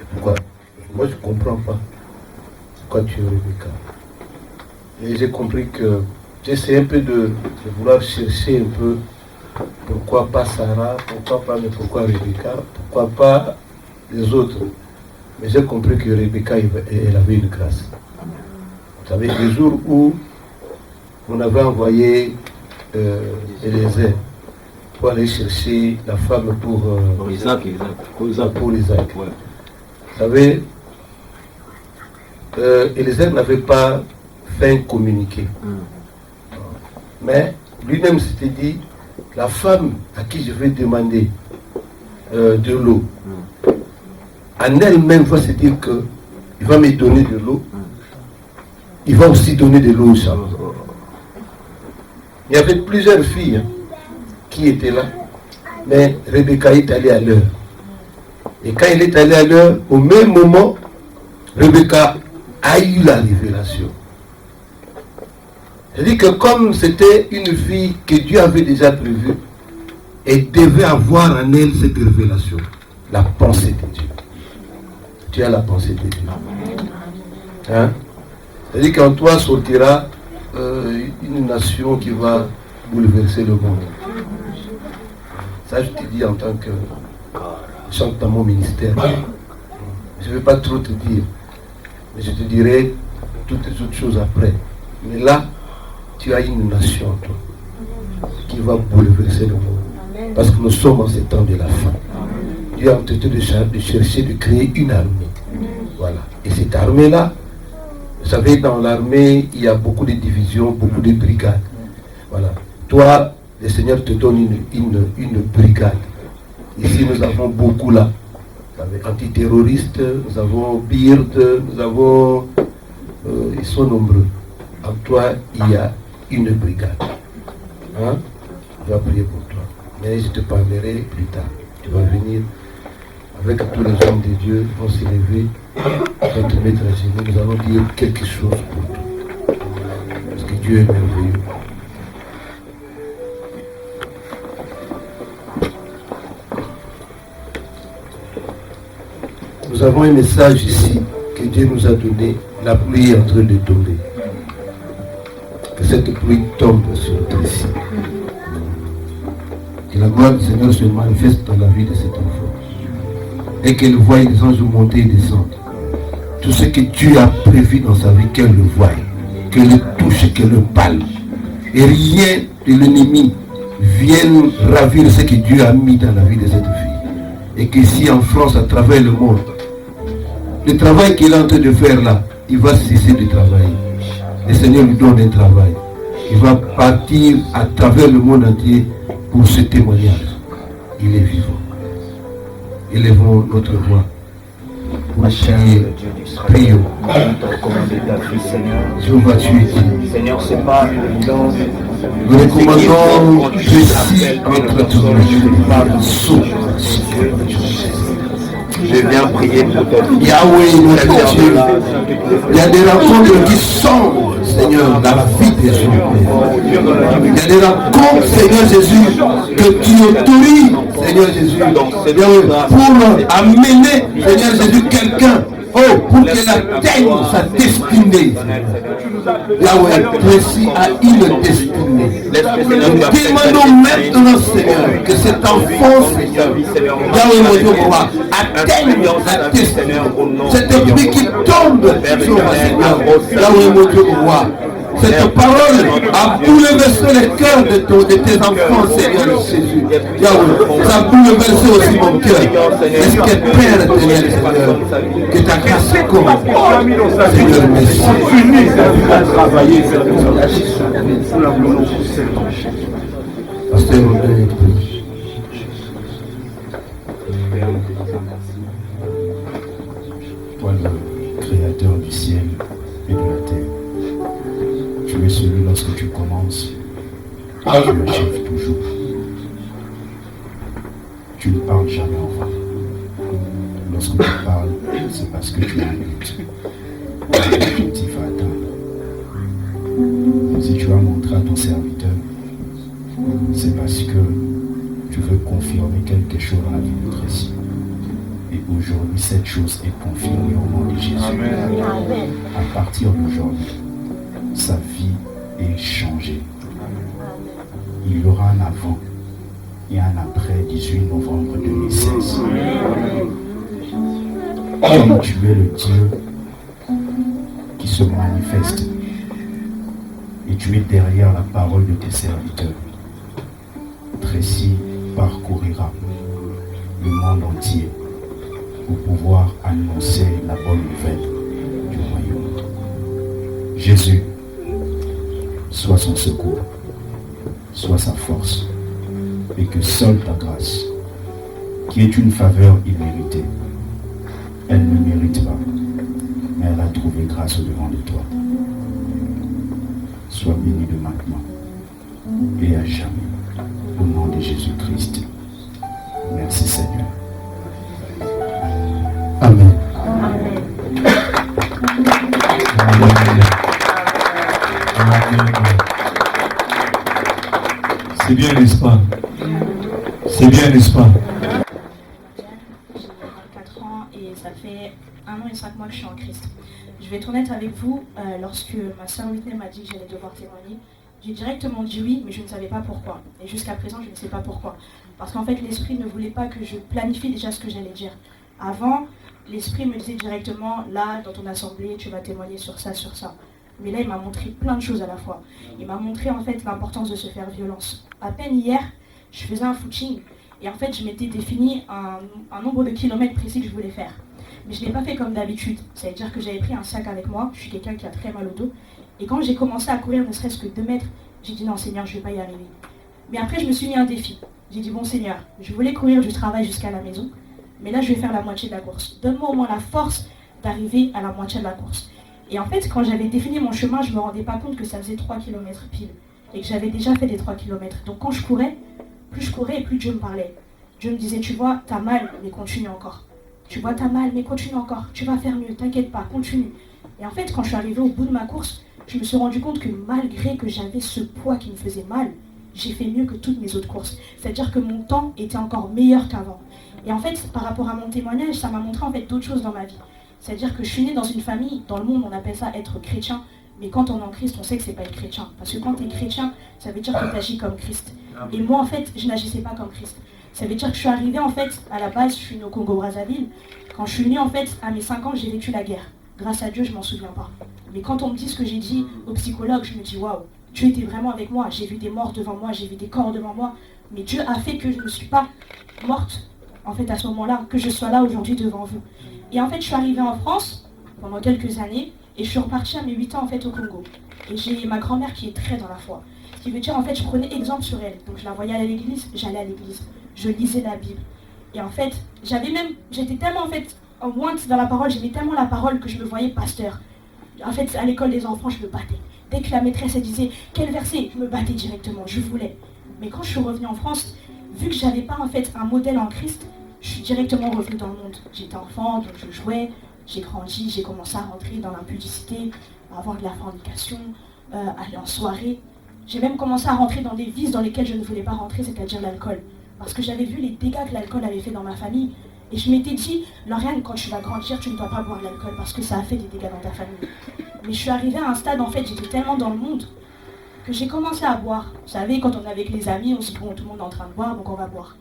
Et pourquoi? Moi, je ne comprends pas. Pourquoi tu es Rebecca? Et j'ai compris que j'essaie un peu de vouloir chercher un peu pourquoi pas Sarah, pourquoi pas, mais pourquoi Rebecca, pourquoi pas les autres. Mais j'ai compris que Rebecca, elle avait une grâce. Vous savez, le jour où on avait envoyé Eliezer pour aller chercher la femme pour Isaac. Vous savez, Eliezer n'avait pas fait un communiqué. Mais lui-même s'était dit, la femme à qui je vais demander de l'eau, en elle-même va se dire qu'il va me donner de l'eau, il va aussi donner de l'eau aux gens. Il y avait plusieurs filles qui étaient là, mais Rebecca est allée à l'heure. Et quand elle est allée à l'heure, au même moment, Rebecca a eu la révélation. C'est-à-dire que comme c'était une fille que Dieu avait déjà prévue, elle devait avoir en elle cette révélation, la pensée de Dieu. Tu as la pensée de Dieu. Hein? C'est-à-dire qu'en toi sortira une nation qui va bouleverser le monde. Ça, je te dis en tant que chante dans mon ministère. Je ne vais pas trop te dire, mais je te dirai toutes les autres choses après. Mais là, tu as une nation en toi qui va bouleverser le monde. Parce que nous sommes en ce temps de la fin. Dieu est en train de chercher de créer une armée. Voilà. Et cette armée-là, vous savez, dans l'armée, il y a beaucoup de divisions, beaucoup de brigades. Voilà. Toi, le Seigneur te donne une brigade. Ici, nous avons beaucoup là. Vous savez, antiterroristes, nous avons BIRD, nous avons... ils sont nombreux. En toi, il y a une brigade. Hein? Je vais prier pour toi. Mais je te parlerai plus tard. Tu vas venir avec tous les hommes de Dieu, ils vont s'élever, ils vont te mettre à genoux. Nous allons dire quelque chose pour toi. Parce que Dieu est merveilleux. Nous avons un message ici que Dieu nous a donné. La pluie est en train de tomber. Que cette pluie tombe sur notre ici. Que la gloire du Seigneur se manifeste dans la vie de cet enfant. Et qu'elle voie les anges monter et descendre. Tout ce que Dieu a prévu dans sa vie, qu'elle le voie, qu'elle le touche, qu'elle le parle. Et rien de l'ennemi vienne ravir ce que Dieu a mis dans la vie de cette fille. Et qu'ici en France, à travers le monde, le travail qu'il est en train de faire là, il va cesser de travailler. Le Seigneur lui donne un travail. Il va partir à travers le monde entier pour ce témoignage. Il est vivant. Élevons notre voix pour prier. Prions. Jéhovah, tu es dit. Seigneur, c'est pas évident. Nous recommandons précis entre tous Je viens prier pour toi. Yahweh, notre Dieu. Il y a des rencontres qui sont, Seigneur, la vie des gens. Il y a des rencontres, Seigneur Jésus, que tu autorises, Seigneur Jésus, pour amener, Seigneur Jésus, quelqu'un, pour qu'elle atteigne sa destinée. Yahweh, précis a une destinée. Nous demandons maintenant, Seigneur, que cet enfant, Seigneur, Yahweh, mon Dieu, atteigne sa destinée. Cette pluie qui tombe sur moi, Seigneur, Yahweh, mon Dieu, roi. Cette parole a bouleversé le cœur de tes enfants, Seigneur Jésus. Yahweh, ça a bouleversé aussi mon cœur. Est-ce que Père, Seigneur, que ta grâce commence, Seigneur, merci. Travailler, faire pour la volonté de cet ange. Pasteur, Toi, le créateur du ciel et de la terre, tu es celui lorsque tu commences, tu achèves toujours. Tu ne parles jamais en vain. Lorsque tu parles, c'est parce que tu as un but, un objectif à atteindre. Si tu as montré à ton serviteur, c'est parce que tu veux confirmer quelque chose dans la vie de notre ici. Et aujourd'hui, cette chose est confirmée au nom de Jésus. Amen. À partir d'aujourd'hui, sa vie est changée. Il y aura un avant et un après 18 novembre 2016. Comme tu es le Dieu qui se manifeste et tu es derrière la parole de tes serviteurs, Tracy parcourira le monde entier pour pouvoir annoncer la bonne nouvelle du royaume. Jésus, sois son secours, sois sa force, et que seule ta grâce, qui est une faveur imméritée, elle ne mérite pas, mais elle a trouvé grâce au-devant de toi. Sois béni de maintenant et à jamais, au nom de Jésus-Christ. Merci Seigneur. Amen. Amen. C'est bien, n'est-ce pas? C'est bien, n'est-ce pas? J'ai 24 ans et ça fait 1 an et 5 mois que je suis en Christ. Je vais être honnête avec vous, lorsque ma soeur Whitney m'a dit que j'allais devoir témoigner, j'ai directement dit oui, mais je ne savais pas pourquoi. Et jusqu'à présent, je ne sais pas pourquoi. Parce qu'en fait, l'Esprit ne voulait pas que je planifie déjà ce que j'allais dire. Avant, l'Esprit me disait directement, là, dans ton assemblée, tu vas témoigner sur ça, sur ça. Mais là, il m'a montré plein de choses à la fois. Il m'a montré en fait l'importance de se faire violence. À peine hier, je faisais un footing et en fait, je m'étais défini un nombre de kilomètres précis que je voulais faire. Mais je ne l'ai pas fait comme d'habitude. Ça veut dire que j'avais pris un sac avec moi. Je suis quelqu'un qui a très mal au dos. Et quand j'ai commencé à courir ne serait-ce que 2 mètres, j'ai dit non Seigneur, je ne vais pas y arriver. Mais après, je me suis mis un défi. J'ai dit bon Seigneur, je voulais courir du travail jusqu'à la maison. Mais là, je vais faire la moitié de la course. Donne-moi au moins la force d'arriver à la moitié de la course. Et en fait, quand j'avais défini mon chemin, je ne me rendais pas compte que ça faisait 3 km pile. Et que j'avais déjà fait les 3 km. Donc quand je courais, plus je courais et plus Dieu me parlait. Dieu me disait, tu vois, t'as mal, mais continue encore. Tu vois, t'as mal, mais continue encore. Tu vas faire mieux, t'inquiète pas, continue. Et en fait, quand je suis arrivée au bout de ma course, je me suis rendu compte que malgré que j'avais ce poids qui me faisait mal, j'ai fait mieux que toutes mes autres courses. C'est-à-dire que mon temps était encore meilleur qu'avant. Et en fait, par rapport à mon témoignage, ça m'a montré en fait d'autres choses dans ma vie. C'est-à-dire que je suis née dans une famille, dans le monde on appelle ça être chrétien, mais quand on est en Christ, on sait que c'est pas être chrétien. Parce que quand tu es chrétien, ça veut dire que tu agis comme Christ. Et moi en fait, je n'agissais pas comme Christ. Ça veut dire que je suis arrivée en fait, à la base, je suis née au Congo-Brazzaville. Quand je suis née en fait, à mes 5 ans, j'ai vécu la guerre. Grâce à Dieu, je m'en souviens pas. Mais quand on me dit ce que j'ai dit au psychologue, je me dis waouh, Dieu était vraiment avec moi. J'ai vu des morts devant moi, j'ai vu des corps devant moi. Mais Dieu a fait que je ne suis pas morte en fait à ce moment-là, que je sois là aujourd'hui devant vous. Et en fait, je suis arrivée en France pendant quelques années et je suis repartie à mes 8 ans en fait au Congo. Et j'ai ma grand-mère qui est très dans la foi. Ce qui veut dire en fait, je prenais exemple sur elle. Donc je la voyais à l'église, j'allais à l'église. Je lisais la Bible. Et en fait, j'étais tellement en fait en pointe dans la parole, j'aimais tellement la parole que je me voyais pasteur. En fait, à l'école des enfants, je me battais. Dès que la maîtresse elle disait quel verset, je me battais directement, je voulais. Mais quand je suis revenue en France, vu que j'avais pas en fait un modèle en Christ, je suis directement revenue dans le monde. J'étais enfant, donc je jouais, j'ai grandi, j'ai commencé à rentrer dans l'impudicité, à avoir de la fornication, aller en soirée. J'ai même commencé à rentrer dans des vices dans lesquels je ne voulais pas rentrer, c'est-à-dire l'alcool. Parce que j'avais vu les dégâts que l'alcool avait fait dans ma famille. Et je m'étais dit, Lauriane, quand tu vas grandir, tu ne dois pas boire l'alcool parce que ça a fait des dégâts dans ta famille. Mais je suis arrivée à un stade, en fait, j'étais tellement dans le monde que j'ai commencé à boire. Vous savez, quand on est avec les amis, on se dit, bon, tout le monde est en train de boire, donc on va boire.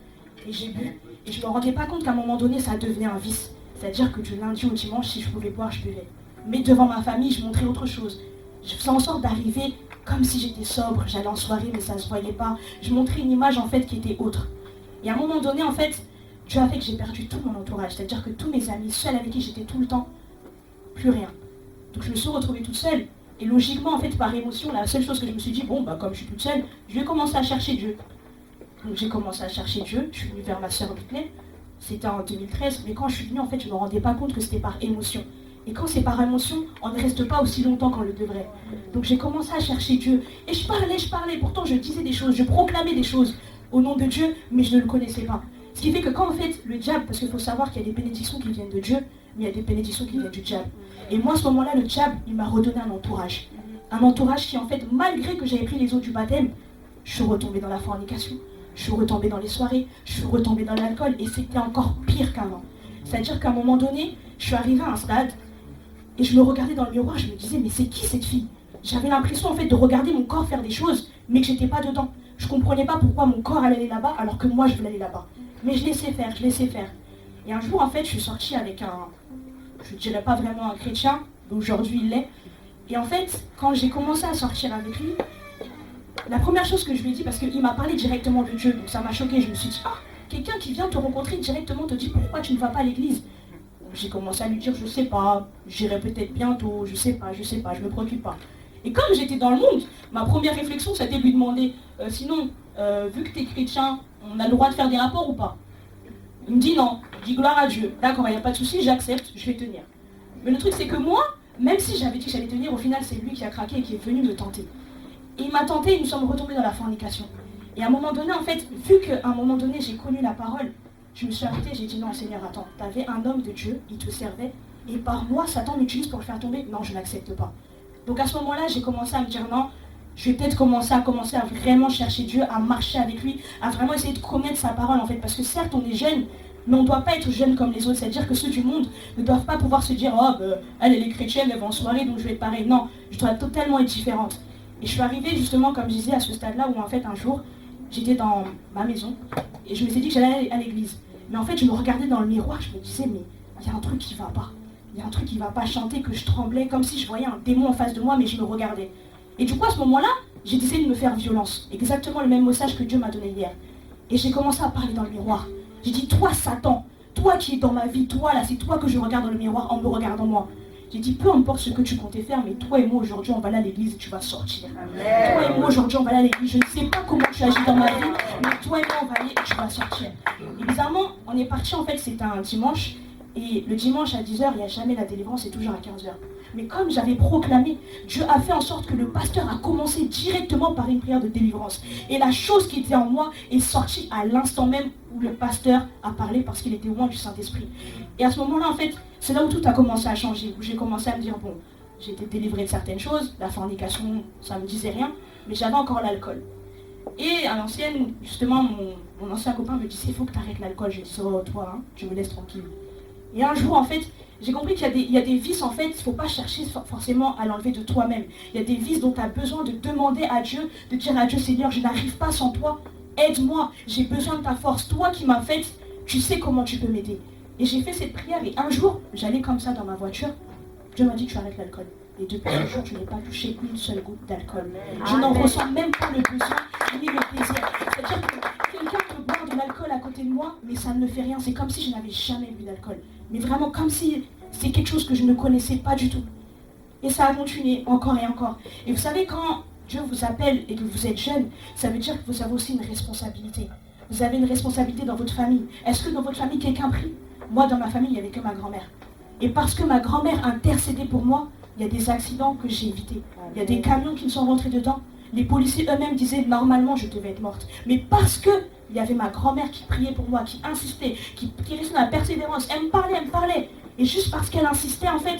Et j'ai bu. Et je ne me rendais pas compte qu'à un moment donné, ça devenait un vice. C'est-à-dire que du lundi au dimanche, si je pouvais boire, je buvais. Mais devant ma famille, je montrais autre chose. Je faisais en sorte d'arriver comme si j'étais sobre, j'allais en soirée, mais ça ne se voyait pas. Je montrais une image, en fait, qui était autre. Et à un moment donné, en fait, Dieu a fait que j'ai perdu tout mon entourage. C'est-à-dire que tous mes amis, ceux avec qui j'étais tout le temps, plus rien. Donc je me suis retrouvée toute seule. Et logiquement, en fait, par émotion, la seule chose que je me suis dit, bon, bah comme je suis toute seule, je vais commencer à chercher Dieu. Donc j'ai commencé à chercher Dieu, je suis venue vers ma soeur Whitney, c'était en 2013, mais quand je suis venue, en fait, je ne me rendais pas compte que c'était par émotion. Et quand c'est par émotion, on ne reste pas aussi longtemps qu'on le devrait. Donc j'ai commencé à chercher Dieu. Et je parlais, pourtant je disais des choses, je proclamais des choses au nom de Dieu, mais je ne le connaissais pas. Ce qui fait que quand en fait le diable, parce qu'il faut savoir qu'il y a des bénédictions qui viennent de Dieu, mais il y a des bénédictions qui viennent du diable. Et moi à ce moment-là, le diable, il m'a redonné un entourage. Un entourage qui en fait, malgré que j'avais pris les eaux du baptême, je suis retombée dans la fornication, je suis retombée dans les soirées, je suis retombée dans l'alcool, et c'était encore pire qu'avant. C'est-à-dire qu'à un moment donné, je suis arrivée à un stade et je me regardais dans le miroir, je me disais, mais c'est qui cette fille? J'avais l'impression en fait de regarder mon corps faire des choses, mais que j'étais pas dedans. Je comprenais pas pourquoi mon corps allait aller là-bas alors que moi je voulais aller là-bas. Mais je laissais faire, je laissais faire. Et un jour en fait, je suis sortie avec je dirais pas vraiment un chrétien, mais aujourd'hui il l'est. Et en fait, quand j'ai commencé à sortir avec lui, la première chose que je lui ai dit, parce qu'il m'a parlé directement de Dieu, donc ça m'a choqué, je me suis dit, ah, quelqu'un qui vient te rencontrer directement te dit pourquoi tu ne vas pas à l'église. J'ai commencé à lui dire, je sais pas, j'irai peut-être bientôt, je sais pas, je me préoccupe pas. Et comme j'étais dans le monde, ma première réflexion c'était de lui demander, sinon, vu que tu es chrétien, on a le droit de faire des rapports ou pas? Il me dit non, je dis gloire à Dieu, d'accord, il n'y a pas de souci, j'accepte, je vais tenir. Mais le truc c'est que moi, même si j'avais dit que j'allais tenir, au final c'est lui qui a craqué et qui est venu me tenter. Et il m'a tenté et nous sommes retombés dans la fornication. Et à un moment donné, en fait, vu qu'à un moment donné j'ai connu la parole, je me suis arrêtée, j'ai dit non Seigneur, attends, t'avais un homme de Dieu, il te servait, et par moi Satan m'utilise pour le faire tomber, non je n'accepte pas. Donc à ce moment-là, j'ai commencé à me dire non, je vais peut-être commencer à vraiment chercher Dieu, à marcher avec lui, à vraiment essayer de connaître sa parole en fait, parce que certes on est jeune, mais on ne doit pas être jeune comme les autres, c'est-à-dire que ceux du monde ne doivent pas pouvoir se dire oh elle est chrétienne, elle va en soirée donc je vais être pareil. Non, je dois totalement être différente. Et je suis arrivée justement, comme je disais, à ce stade-là où en fait un jour, j'étais dans ma maison et je me suis dit que j'allais aller à l'église. Mais en fait je me regardais dans le miroir, je me disais mais il y a un truc qui va pas. Il y a un truc qui va pas, chanter, que je tremblais comme si je voyais un démon en face de moi mais je me regardais. Et du coup à ce moment-là, j'ai décidé de me faire violence. Exactement le même message que Dieu m'a donné hier. Et j'ai commencé à parler dans le miroir. J'ai dit, toi Satan, toi qui es dans ma vie, toi là, c'est toi que je regarde dans le miroir en me regardant moi. J'ai dit, peu importe ce que tu comptais faire, mais toi et moi aujourd'hui on va aller à l'église et tu vas sortir. Amen. Toi et moi aujourd'hui on va aller à l'église, je ne sais pas comment tu agis dans ma vie, mais toi et moi on va aller et tu vas sortir. Et bizarrement, on est parti en fait, c'était un dimanche, et le dimanche à 10h, il n'y a jamais la délivrance, c'est toujours à 15h. Mais comme j'avais proclamé, Dieu a fait en sorte que le pasteur a commencé directement par une prière de délivrance. Et la chose qui était en moi est sortie à l'instant même où le pasteur a parlé parce qu'il était loin du Saint-Esprit. Et à ce moment-là, en fait, c'est là où tout a commencé à changer, où j'ai commencé à me dire, bon, j'ai été délivrée de certaines choses, la fornication, ça ne me disait rien, mais j'avais encore l'alcool. Et à l'ancienne, justement, mon ancien copain me disait, il faut que tu arrêtes l'alcool. Je dis, oh, toi, hein, tu me laisses tranquille. Et un jour, en fait, j'ai compris qu'il y a des vices, en fait, il ne faut pas chercher forcément à l'enlever de toi-même. Il y a des vices dont tu as besoin de demander à Dieu, de dire à Dieu, Seigneur, je n'arrive pas sans toi, aide-moi, j'ai besoin de ta force. Toi qui m'as fait, tu sais comment tu peux m'aider. Et j'ai fait cette prière et un jour, j'allais comme ça dans ma voiture, Dieu m'a dit que tu arrêtes l'alcool. Et depuis ce jour, je n'ai pas touché une seule goutte d'alcool. Je n'en ressens même pas le besoin ni le plaisir. C'est-à-dire que quelqu'un peut boire de l'alcool à côté de moi, mais ça ne me fait rien. C'est comme si je n'avais jamais bu d'alcool. Mais vraiment comme si c'est quelque chose que je ne connaissais pas du tout. Et ça a continué encore et encore. Et vous savez, quand Dieu vous appelle et que vous êtes jeune, ça veut dire que vous avez aussi une responsabilité. Vous avez une responsabilité dans votre famille. Est-ce que dans votre famille, quelqu'un prie? Moi, dans ma famille, il n'y avait que ma grand-mère. Et parce que ma grand-mère intercédait pour moi, il y a des accidents que j'ai évités. Il y a des camions qui me sont rentrés dedans. Les policiers eux-mêmes disaient normalement je devais être morte. Mais parce que il y avait ma grand-mère qui priait pour moi, qui insistait, qui restait dans la persévérance. Elle me parlait. Et juste parce qu'elle insistait, en fait,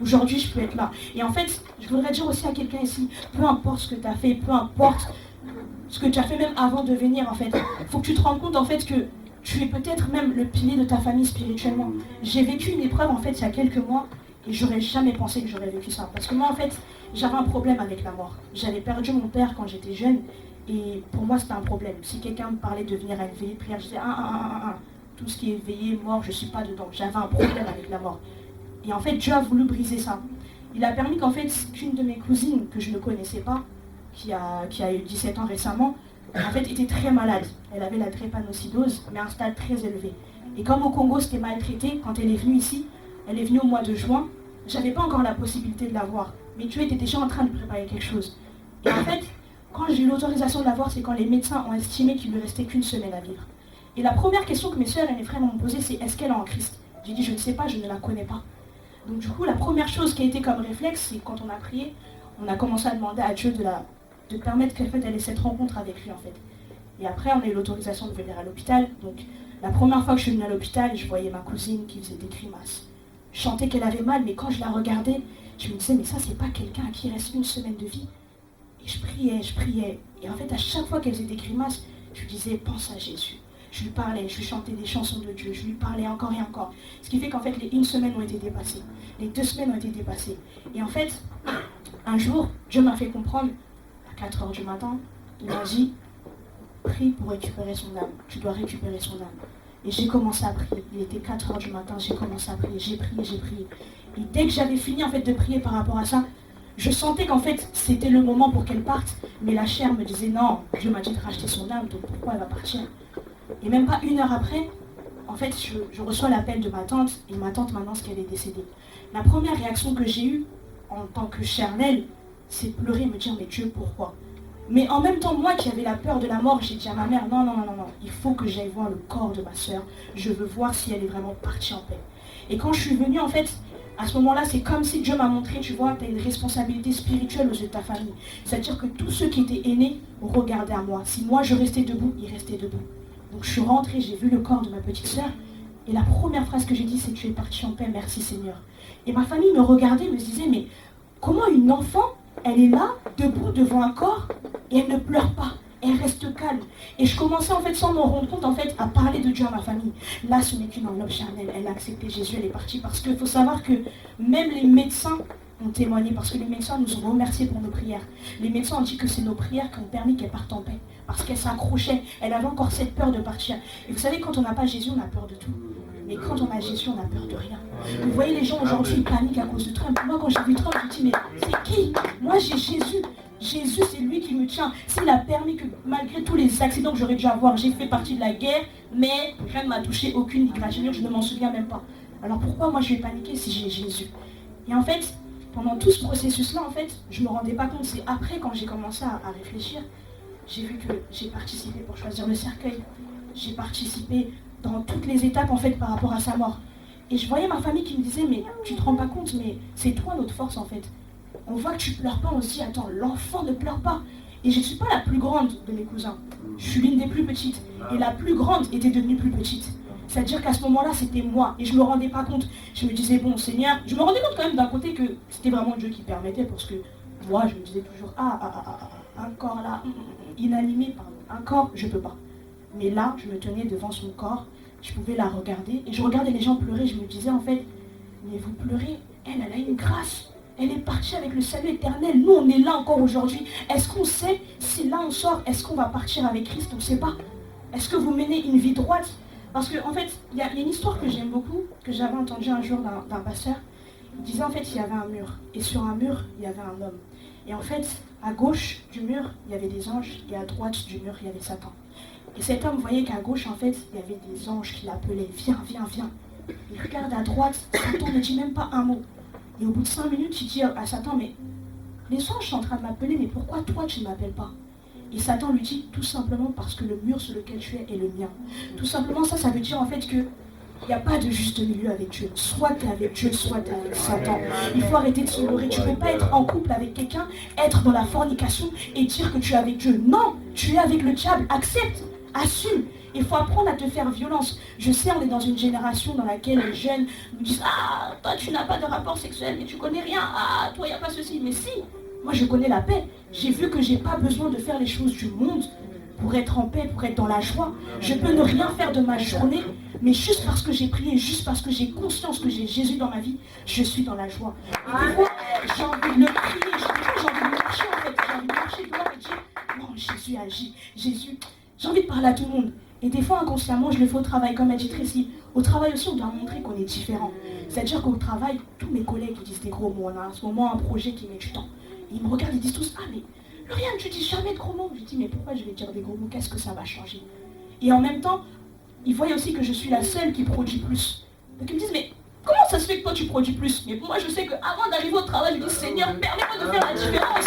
aujourd'hui je peux être là. Et en fait, je voudrais dire aussi à quelqu'un ici, peu importe ce que tu as fait, peu importe ce que tu as fait même avant de venir, en fait, il faut que tu te rendes compte, en fait, que tu es peut-être même le pilier de ta famille spirituellement. J'ai vécu une épreuve, en fait, il y a quelques mois, et j'aurais jamais pensé que j'aurais vécu ça. Parce que moi, en fait, j'avais un problème avec la mort. J'avais perdu mon père quand j'étais jeune, et pour moi, c'était un problème. Si quelqu'un me parlait de venir à une veillée de prière, je disais, tout ce qui est veillé, mort, je ne suis pas dedans. J'avais un problème avec la mort. Et en fait, Dieu a voulu briser ça. Il a permis qu'en fait, qu'une de mes cousines, que je ne connaissais pas, qui a eu 17 ans récemment, en fait, était très malade. Elle avait la drépanocytose, mais à un stade très élevé. Et comme au Congo, c'était maltraité, quand elle est venue ici, elle est venue au mois de juin, j'avais pas encore la possibilité de la voir. Mais Dieu était déjà en train de préparer quelque chose. Et en fait, quand j'ai eu l'autorisation de la voir, c'est quand les médecins ont estimé qu'il ne lui restait qu'une semaine à vivre. Et la première question que mes soeurs et mes frères m'ont posée, c'est est-ce qu'elle est en Christ? J'ai dit je ne sais pas, je ne la connais pas. Donc du coup, la première chose qui a été comme réflexe, c'est quand on a prié, on a commencé à demander à Dieu de permettre qu'elle ait cette rencontre avec lui en fait. Et après, on a eu l'autorisation de venir à l'hôpital. Donc la première fois que je suis venue à l'hôpital, je voyais ma cousine qui faisait des grimaces. Je sentais qu'elle avait mal, mais quand je la regardais, je me disais mais ça c'est pas quelqu'un à qui il reste une semaine de vie. Et je priais. Et en fait, à chaque fois qu'elle faisait des grimaces, je lui disais pense à Jésus. je lui parlais, je lui chantais des chansons de Dieu, je lui parlais encore et encore. Ce qui fait qu'en fait, les 1 semaine ont été dépassées, les 2 semaines ont été dépassées. Et en fait, un jour, Dieu m'a fait comprendre, à 4 h du matin, il m'a dit, prie pour récupérer son âme, tu dois récupérer son âme. Et j'ai commencé à prier, il était 4 h du matin, j'ai commencé à prier, j'ai prié. Et dès que j'avais fini en fait de prier par rapport à ça, je sentais qu'en fait c'était le moment pour qu'elle parte, mais la chair me disait non, Dieu m'a dit de racheter son âme, donc pourquoi elle va partir? Et même pas 1 heure après, en fait je reçois l'appel de ma tante, et ma tante m'annonce qu'elle est décédée. La première réaction que j'ai eue en tant que charnelle, c'est pleurer, me dire mais Dieu pourquoi? Mais en même temps, moi qui avais la peur de la mort, j'ai dit à ma mère, non, il faut que j'aille voir le corps de ma soeur, je veux voir si elle est vraiment partie en paix. Et quand je suis venue en fait, à ce moment-là, c'est comme si Dieu m'a montré, tu vois, tu as une responsabilité spirituelle aux yeux de ta famille. C'est-à-dire que tous ceux qui étaient aînés regardaient à moi. Si moi je restais debout, ils restaient debout. Donc je suis rentrée, j'ai vu le corps de ma petite sœur. Et la première phrase que j'ai dit, c'est tu es partie en paix, merci Seigneur. Et ma famille me regardait, me disait, mais comment une enfant, elle est là, debout devant un corps, et elle ne pleure pas, elle reste calme. Et je commençais en fait, sans m'en rendre compte, en fait, à parler de Dieu à ma famille. Là, ce n'est qu'une enveloppe charnelle, elle a accepté Jésus, elle est partie. Parce qu'il faut savoir que même les médecins ont témoigné, parce que les médecins nous ont remerciés pour nos prières. Les médecins ont dit que c'est nos prières qui ont permis qu'elle parte en paix. Parce qu'elle s'accrochait, elle avait encore cette peur de partir. Et vous savez, quand on n'a pas Jésus, on a peur de tout. Mais quand on a Jésus, on a peur de rien. Vous voyez, les gens aujourd'hui, ils paniquent à cause de Trump. Moi, quand j'ai vu Trump, je me dis, mais c'est qui? Moi, j'ai Jésus. Jésus, c'est lui qui me tient. S'il a permis que, malgré tous les accidents que j'aurais dû avoir, j'ai fait partie de la guerre, mais rien ne m'a touché, aucune égratignure, je ne m'en souviens même pas. Alors pourquoi moi je vais paniquer si j'ai Jésus? Et en fait, pendant tout ce processus-là, en fait, je ne me rendais pas compte. C'est après, quand j'ai commencé à réfléchir, j'ai vu que j'ai participé pour choisir le cercueil. J'ai participé dans toutes les étapes, en fait, par rapport à sa mort. Et je voyais ma famille qui me disait, mais tu te rends pas compte, mais c'est toi notre force, en fait. On voit que tu pleures pas, on se dit, attends, l'enfant ne pleure pas. Et je ne suis pas la plus grande de mes cousins. Je suis l'une des plus petites. Et la plus grande était devenue plus petite. C'est-à-dire qu'à ce moment-là, c'était moi. Et je ne me rendais pas compte. Je me disais, bon, Seigneur, je me rendais compte quand même d'un côté que c'était vraiment Dieu qui permettait. Parce que moi, je me disais toujours, un corps là, inanimé, pardon. Un corps, je ne peux pas. Mais là, je me tenais devant son corps. Je pouvais la regarder. Et je regardais les gens pleurer. Je me disais, en fait, mais vous pleurez, elle a une grâce. Elle est partie avec le salut éternel. Nous, on est là encore aujourd'hui. Est-ce qu'on sait si là on sort, est-ce qu'on va partir avec Christ? On ne sait pas. Est-ce que vous menez une vie droite? Parce qu'en fait, il y a une histoire que j'aime beaucoup, que j'avais entendue un jour d'un pasteur. Il disait en fait il y avait un mur. Et sur un mur, il y avait un homme. Et en fait, à gauche du mur, il y avait des anges. Et à droite du mur, il y avait Satan. Et cet homme voyait qu'à gauche, en fait, il y avait des anges qui l'appelaient. Viens, viens, viens. Il regarde à droite. Satan ne dit même pas un mot. Et au bout de 5 minutes, il dit à Satan, mais les anges sont en train de m'appeler, mais pourquoi toi tu ne m'appelles pas? Et Satan lui dit, tout simplement parce que le mur sur lequel tu es le mien. Tout simplement ça veut dire en fait que il n'y a pas de juste milieu avec Dieu. Soit tu es avec Dieu, soit tu es avec Satan. Il faut arrêter de se leurrer. Tu ne peux pas être en couple avec quelqu'un, être dans la fornication et dire que tu es avec Dieu. Non, tu es avec le diable. Accepte, assume. Il faut apprendre à te faire violence. Je sais, on est dans une génération dans laquelle les jeunes nous disent « Ah, toi tu n'as pas de rapport sexuel, mais tu connais rien. Ah, toi il n'y a pas ceci. » Mais si, moi je connais la paix. J'ai vu que je n'ai pas besoin de faire les choses du monde pour être en paix, pour être dans la joie. Je peux ne rien faire de ma journée, mais juste parce que j'ai prié, juste parce que j'ai conscience que j'ai Jésus dans ma vie, je suis dans la joie. Et des fois, j'ai envie de le prier, j'ai envie de marcher en fait. J'ai envie de marcher devant et dire « Non, Jésus agit. Jésus, j'ai envie de parler à tout le monde. » Et des fois, inconsciemment, je le fais au travail, comme a dit Tracy. Au travail aussi, on doit montrer qu'on est différent. C'est-à-dire qu'au travail, tous mes collègues ils disent des gros mots. On a en ce moment un projet qui met du temps. Et ils me regardent, ils disent tous, ah mais Lauriane, tu dis jamais de gros mots. Je dis, mais pourquoi je vais dire des gros mots? Qu'est-ce que ça va changer? Et en même temps, ils voient aussi que je suis la seule qui produit plus. Donc ils me disent, mais comment ça se fait que toi tu produis plus? Mais moi je sais qu'avant d'arriver au travail, je dis, Seigneur, permets-moi de faire la différence.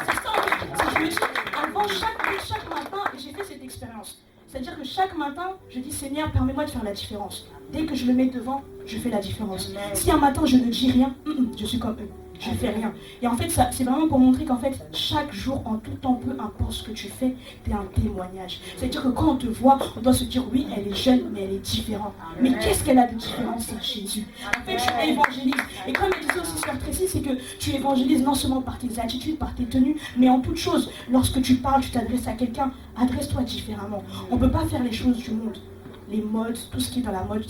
C'est ça en fait. C'est que je me dis, avant chaque matin, j'ai fait cette expérience. C'est-à-dire que chaque matin, je dis, Seigneur, permets-moi de faire la différence. Dès que je me mets devant, je fais la différence. Si un matin je ne dis rien, je suis comme eux. Je ne fais rien. Et en fait, c'est vraiment pour montrer qu'en fait, chaque jour, en tout temps, peu importe ce que tu fais, tu es un témoignage. C'est-à-dire que quand on te voit, on doit se dire, oui, elle est jeune, mais elle est différente. Mais qu'est-ce qu'elle a de différent? C'est Jésus. En fait, tu évangélises. Et comme il disait aussi Sœur Tracy, c'est que tu évangélises non seulement par tes attitudes, par tes tenues, mais en toute chose. Lorsque tu parles, tu t'adresses à quelqu'un, adresse-toi différemment. On ne peut pas faire les choses du monde. Les modes, tout ce qui est dans la mode,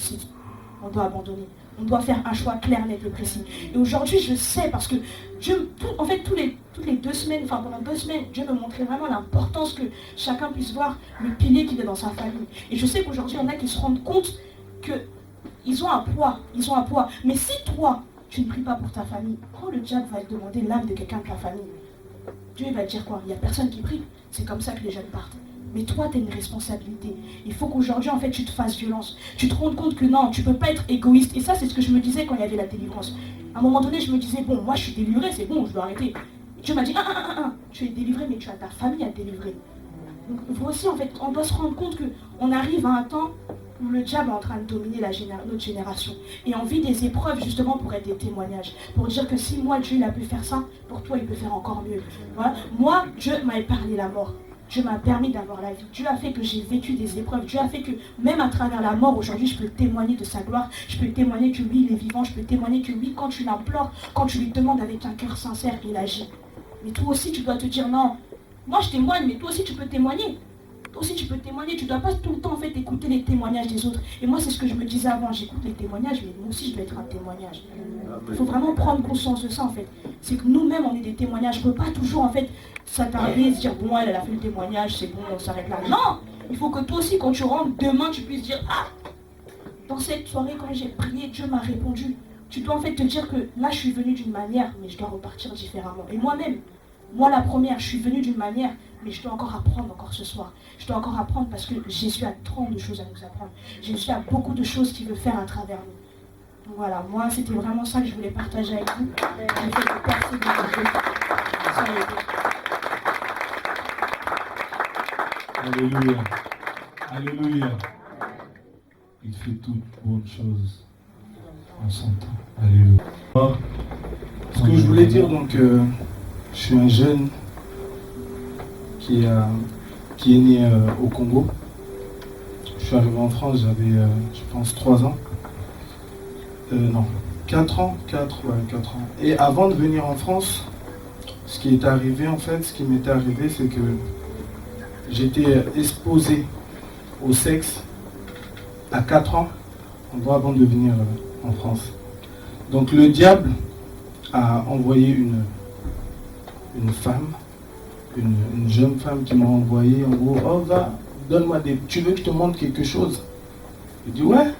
on doit abandonner. On doit faire un choix clair, net et précis. Et aujourd'hui, je sais, parce que Dieu, toutes les 2 semaines, enfin pendant 2 semaines, Dieu me montrait vraiment l'importance que chacun puisse voir le pilier qu'il est dans sa famille. Et je sais qu'aujourd'hui, il y en a qui se rendent compte qu'ils ont un poids, Mais si toi, tu ne pries pas pour ta famille, quand le diable va te demander l'âme de quelqu'un de ta famille, Dieu va te dire quoi? Il n'y a personne qui prie. C'est comme ça que les jeunes partent. Mais toi, tu as une responsabilité. Il faut qu'aujourd'hui, en fait, tu te fasses violence. Tu te rends compte que non, tu ne peux pas être égoïste. Et ça, c'est ce que je me disais quand il y avait la délivrance. À un moment donné, je me disais, bon, moi, je suis délivré, c'est bon, je dois arrêter. Et Dieu m'a dit, tu es délivré, mais tu as ta famille à délivrer. Donc, vous aussi, en fait, on doit se rendre compte qu'on arrive à un temps où le diable est en train de dominer notre génération. Et on vit des épreuves, justement, pour être des témoignages. Pour dire que si moi, Dieu, il a pu faire ça, pour toi, il peut faire encore mieux. Voilà. Moi, Dieu m'a épargné la mort. Dieu m'a permis d'avoir la vie. Dieu a fait que j'ai vécu des épreuves. Dieu a fait que même à travers la mort, aujourd'hui, je peux témoigner de sa gloire. Je peux témoigner que oui, il est vivant. Je peux témoigner que oui, quand tu l'implores, quand tu lui demandes avec un cœur sincère, il agit. Mais toi aussi, tu dois te dire non. Moi, je témoigne, mais toi aussi, tu peux témoigner. Toi aussi, tu peux témoigner. Tu ne dois pas tout le temps, en fait, écouter les témoignages des autres. Et moi, c'est ce que je me disais avant. J'écoute les témoignages, mais moi aussi, je dois être un témoignage. Il faut vraiment prendre conscience de ça, en fait. C'est que nous-mêmes, on est des témoignages. Je ne peux pas toujours, en fait, s'attarder et se dire, bon, elle a fait le témoignage, c'est bon, on s'arrête là. Non! Il faut que toi aussi, quand tu rentres, demain, tu puisses dire, ah! Dans cette soirée, quand j'ai prié, Dieu m'a répondu. Tu dois, en fait, te dire que là, je suis venue d'une manière, mais je dois repartir différemment. Et moi-même, moi, la première, je suis venue d'une manière, mais je dois encore apprendre encore ce soir. Je dois encore apprendre parce que Jésus a tant de choses à nous apprendre. Jésus a beaucoup de choses qu'il veut faire à travers nous. Donc voilà, moi, c'était vraiment ça que je voulais partager avec vous. Le fait de percer de Alléluia. Alléluia. Il fait toutes bonnes choses en son temps. Alléluia. Ce que je voulais dire, donc, je suis un jeune qui est né au Congo. Je suis arrivé en France, j'avais, je pense, 3 ans. Non, 4 ans. Et avant de venir en France, ce qui m'était arrivé, c'est que j'étais exposé au sexe à 4 ans, avant de venir en France. Donc le diable a envoyé une femme, une jeune femme qui m'a envoyé en gros, oh va, donne-moi tu veux que je te montre quelque chose? Je dis ouais,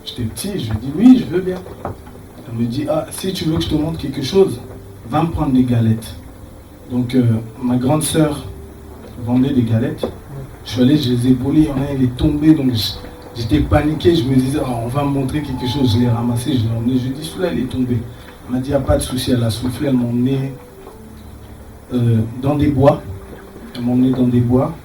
j'étais petit, je lui dis oui, je veux bien. Elle me dit, ah si tu veux que je te montre quelque chose, va me prendre des galettes. Donc ma grande sœur vendait des galettes, je suis allé, je les ai volées, il y en a, elle est tombée, donc j'étais paniqué, je me disais, oh, on va me montrer quelque chose, je l'ai ramassé, je l'ai emmené, je lui ai dit, celui-là, elle est tombée. Elle m'a dit, il n'y a pas de souci, elle a soufflé, elle m'a emmené dans des bois. Elle m'a emmené dans des bois.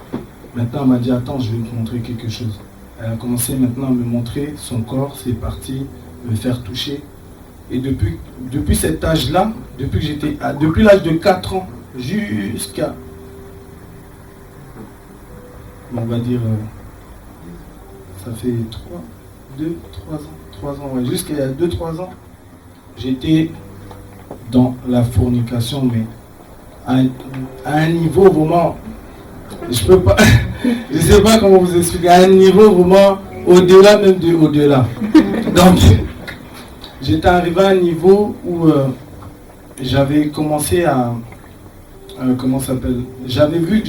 Maintenant, elle m'a dit, attends, je vais te montrer quelque chose. Elle a commencé maintenant à me montrer son corps, ses parties, me faire toucher. Et depuis cet âge-là, depuis l'âge de 4 ans jusqu'à, on va dire, ça fait 3 ans, ouais, jusqu'à 2-3 ans, j'étais dans la fornication, mais à un niveau vraiment, je peux pas, je sais pas comment vous expliquer, à un niveau vraiment au-delà même de au-delà. Donc, j'étais arrivé à un niveau où j'avais commencé à, comment ça s'appelle, j'avais vu que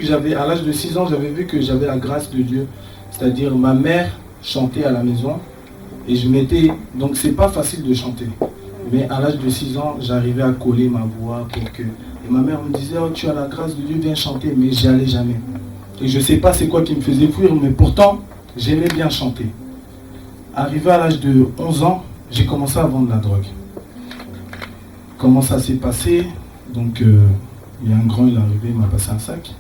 j'avais, à l'âge de 6 ans, j'avais vu que j'avais la grâce de Dieu. C'est-à-dire ma mère chantait à la maison et je m'étais, donc c'est pas facile de chanter. Mais à l'âge de 6 ans, j'arrivais à coller ma voix pour que... Et ma mère me disait, oh, tu as la grâce de Dieu, viens chanter, mais j'y allais jamais. Et je sais pas c'est quoi qui me faisait fuir, mais pourtant, j'aimais bien chanter. Arrivé à l'âge de 11 ans, j'ai commencé à vendre la drogue. Comment ça s'est passé? Donc, il y a un grand, il est arrivé, il m'a passé un sac.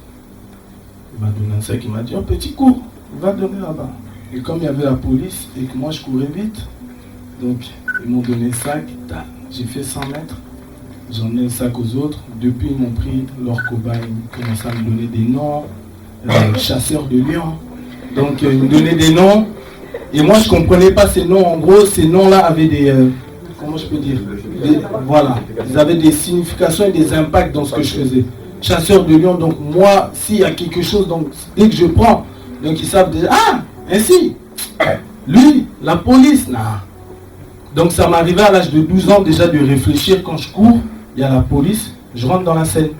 Il m'a donné un sac, il m'a dit, oh, petit cours, va donner là-bas. Et comme il y avait la police et que moi je courais vite, Donc, ils m'ont donné le sac. J'ai fait 100 mètres. J'en ai le sac aux autres. Depuis, ils m'ont pris leur cobaye. Ils commençaient à me donner des noms. Chasseurs de lions. Donc, ils me donnaient des noms. Et moi, je ne comprenais pas ces noms. En gros, ces noms-là avaient des... comment je peux dire voilà. Ils avaient des significations et des impacts dans ce que je faisais. Chasseur de lions. Donc, moi, s'il y a quelque chose, donc, dès que je prends, donc, ils savent déjà... Ah, ainsi. Lui, la police, non. Donc, ça m'arrivait à l'âge de 12 ans déjà de réfléchir. Quand je cours, il y a la police. Je rentre dans la scène.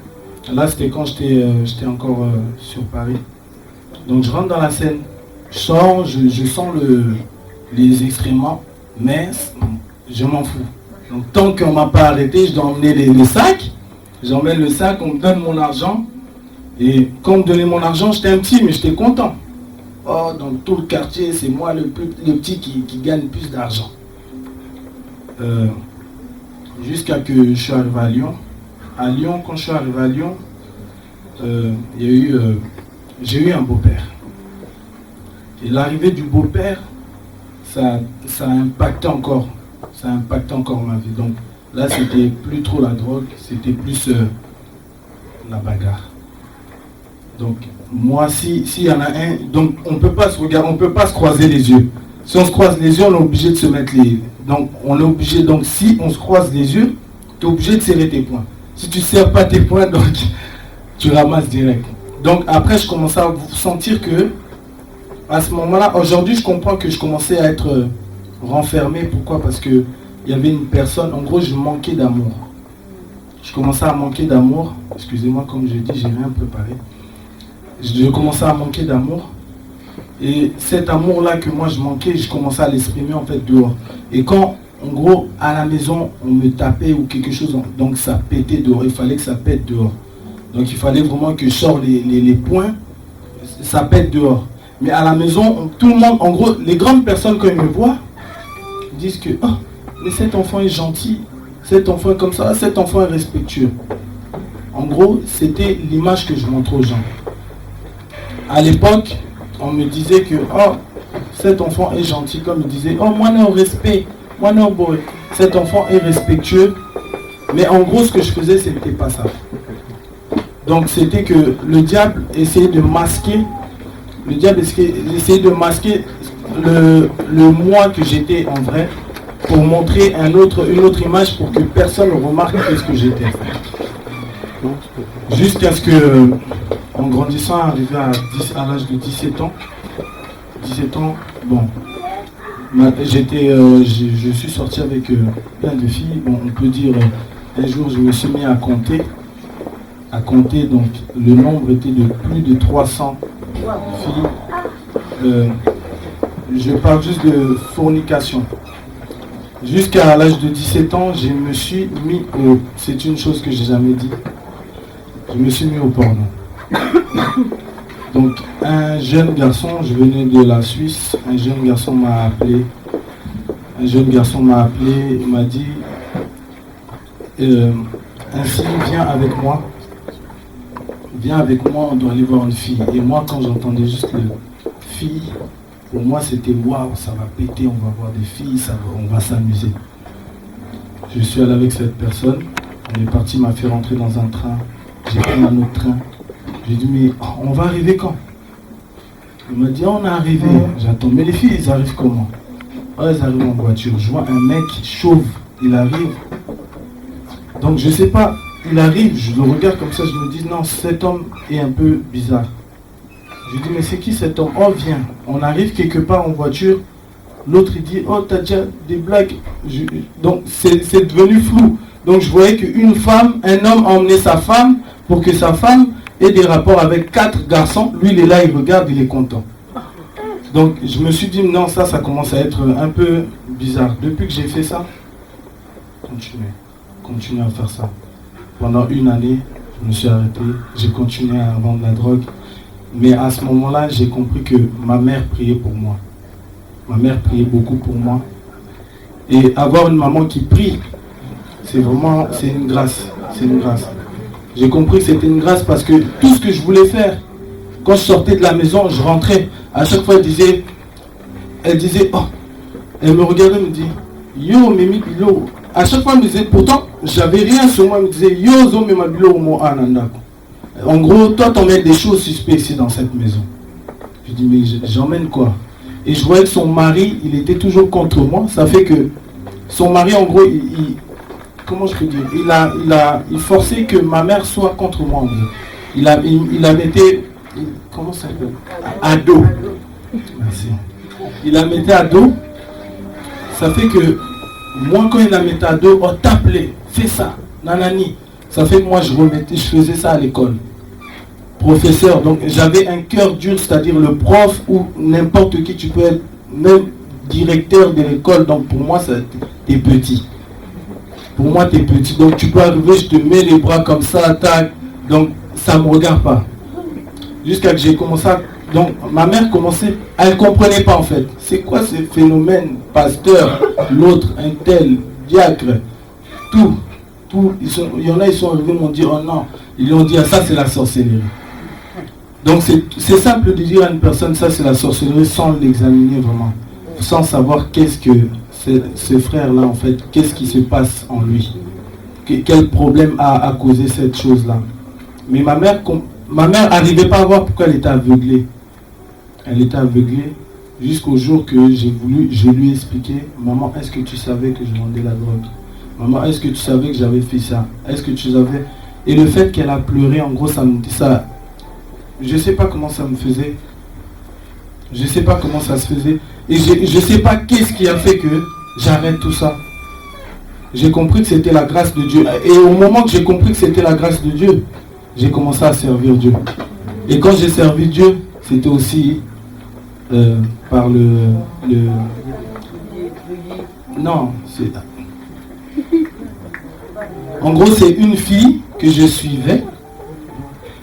Là, c'était quand j'étais encore sur Paris. Donc, je rentre dans la scène. Je sors, je sens les excréments, mais je m'en fous. Donc tant qu'on ne m'a pas arrêté, je dois emmener les sacs. J'emmène le sac, on me donne mon argent. Et quand on me donnait mon argent, j'étais un petit, mais j'étais content. Oh, dans tout le quartier, c'est moi le petit qui gagne plus d'argent. Jusqu'à que je suis arrivé à Lyon. À Lyon, quand je suis arrivé à Lyon, j'ai eu un beau-père. Et l'arrivée du beau-père, ça a impacté encore. Ça a impacté encore ma vie. Donc là, c'était plus trop la drogue, c'était plus la bagarre. Donc moi, s'il y en a un, donc on ne peut pas se regarder, on ne peut pas se croiser les yeux. Si on se croise les yeux, on est obligé de se mettre les... Donc on est obligé, donc si on se croise les yeux, tu es obligé de serrer tes poings. Si tu ne serres pas tes poings, donc tu ramasses direct. Donc après, je commençais à sentir que à ce moment-là, aujourd'hui, je comprends que je commençais à être renfermé. Pourquoi? Parce qu'il y avait une personne, en gros, je manquais d'amour. Je commençais à manquer d'amour. Excusez-moi, comme je dis, j'ai rien préparé. Je commençais à manquer d'amour. Et cet amour-là que moi, je manquais, je commençais à l'exprimer en fait dehors. Et quand, en gros, à la maison, on me tapait ou quelque chose, donc ça pétait dehors. Il fallait que ça pète dehors. Donc il fallait vraiment que je sorte les poings, ça pète dehors. Mais à la maison, tout le monde, en gros, les grandes personnes quand ils me voient, disent que oh, mais cet enfant est gentil, cet enfant est comme ça, cet enfant est respectueux. En gros, c'était l'image que je montre aux gens. À l'époque, on me disait que oh, cet enfant est gentil, comme ils disaient, oh, moi non respect, moi non boy, cet enfant est respectueux. Mais en gros, ce que je faisais, c'était pas ça. Donc c'était que le diable essayait de masquer. Le diable essayait de masquer le moi que j'étais en vrai pour montrer une autre image pour que personne ne remarque ce que j'étais. Jusqu'à ce que, en grandissant, arrivé à l'âge de 17 ans, bon, je suis sorti avec plein de filles. Bon, on peut dire, un jour, je me suis mis à compter. Donc le nombre était de plus de 300 filles. Je parle juste de fornication. Jusqu'à l'âge de 17 ans, je me suis mis au... C'est une chose que j'ai jamais dit. Je me suis mis au porno. Donc un jeune garçon, je venais de la Suisse, un jeune garçon m'a appelé. Il m'a dit ainsi, viens avec moi, on doit aller voir une fille. Et moi, quand j'entendais juste le fille, pour moi c'était waouh, ça va péter, on va voir des filles, on va s'amuser. Je suis allé avec cette personne, on est parti, il m'a fait rentrer dans un train, j'ai pris un autre train. J'ai dit mais on va arriver quand? Il m'a dit on est arrivé, j'attends, mais les filles ils arrivent comment? Oh, elles arrivent en voiture, je vois un mec chauve, il arrive. Donc je sais pas, il arrive, je le regarde comme ça, je me dis non, cet homme est un peu bizarre. Je dis mais c'est qui cet homme? Oh viens, on arrive quelque part en voiture, l'autre il dit oh t'as déjà des blagues. Donc c'est devenu flou. Donc je voyais qu'une femme, un homme a emmené sa femme pour que sa femme ait des rapports avec 4 garçons. Lui il est là, il regarde, il est content. Donc je me suis dit non, ça commence à être un peu bizarre. Depuis que j'ai fait ça, continuez à faire ça. Pendant une année, je me suis arrêté, j'ai continué à vendre la drogue. Mais à ce moment-là, j'ai compris que ma mère priait pour moi. Ma mère priait beaucoup pour moi. Et avoir une maman qui prie, c'est une grâce. C'est une grâce. J'ai compris que c'était une grâce parce que tout ce que je voulais faire, quand je sortais de la maison, je rentrais. À chaque fois, elle disait, oh, elle me regardait et me dit, yo, Mimi Bilo. À chaque fois, il me disait, pourtant, j'avais rien sur moi, il me disait, yo, zo, Mima Bilo, mo anandako. En gros, toi, t'emmènes des choses suspectes ici dans cette maison. Je dis, mais j'emmène quoi? Et je voyais que son mari, il était toujours contre moi. Ça fait que son mari, en gros, comment je peux dire, il forçait que ma mère soit contre moi, en gros. Il avait été, comment ça s'appelle? Ado. Merci. Il la mettait à dos. Ça fait que moi, quand il la mettait à dos, on t'appelait, fais ça, nanani. Ça fait que moi, je faisais ça à l'école. Professeur, donc j'avais un cœur dur, c'est-à-dire le prof ou n'importe qui, tu peux être même directeur de l'école. Donc pour moi, t'es petit. Pour moi, t'es petit. Donc tu peux arriver, je te mets les bras comme ça, tac. Donc ça ne me regarde pas. Jusqu'à que j'ai commencé à... Donc ma mère commençait, elle ne comprenait pas en fait. C'est quoi ce phénomène, pasteur, l'autre, un tel, diacre, tout. Il y en a, ils sont arrivés, m'ont dit, oh non. Ils lui ont dit, ah, ça c'est la sorcellerie. Donc c'est simple de dire à une personne, ça c'est la sorcellerie, sans l'examiner vraiment. Sans savoir qu'est-ce que ce frère-là, en fait, qu'est-ce qui se passe en lui. Quel problème a causé cette chose-là. Mais ma mère n'arrivait pas à voir pourquoi elle était aveuglée. Elle était aveuglée jusqu'au jour que je lui ai expliqué, maman, est-ce que tu savais que je vendais la drogue? Maman, est-ce que tu savais que j'avais fait ça? Est-ce que tu savais? Et le fait qu'elle a pleuré, en gros, ça me dit ça. Je ne sais pas comment ça me faisait. Je ne sais pas comment ça se faisait. Et je ne sais pas qu'est-ce qui a fait que j'arrête tout ça. J'ai compris que c'était la grâce de Dieu. Et au moment que j'ai compris que c'était la grâce de Dieu, j'ai commencé à servir Dieu. Et quand j'ai servi Dieu, c'était aussi par non, c'est... En gros, c'est une fille que je suivais,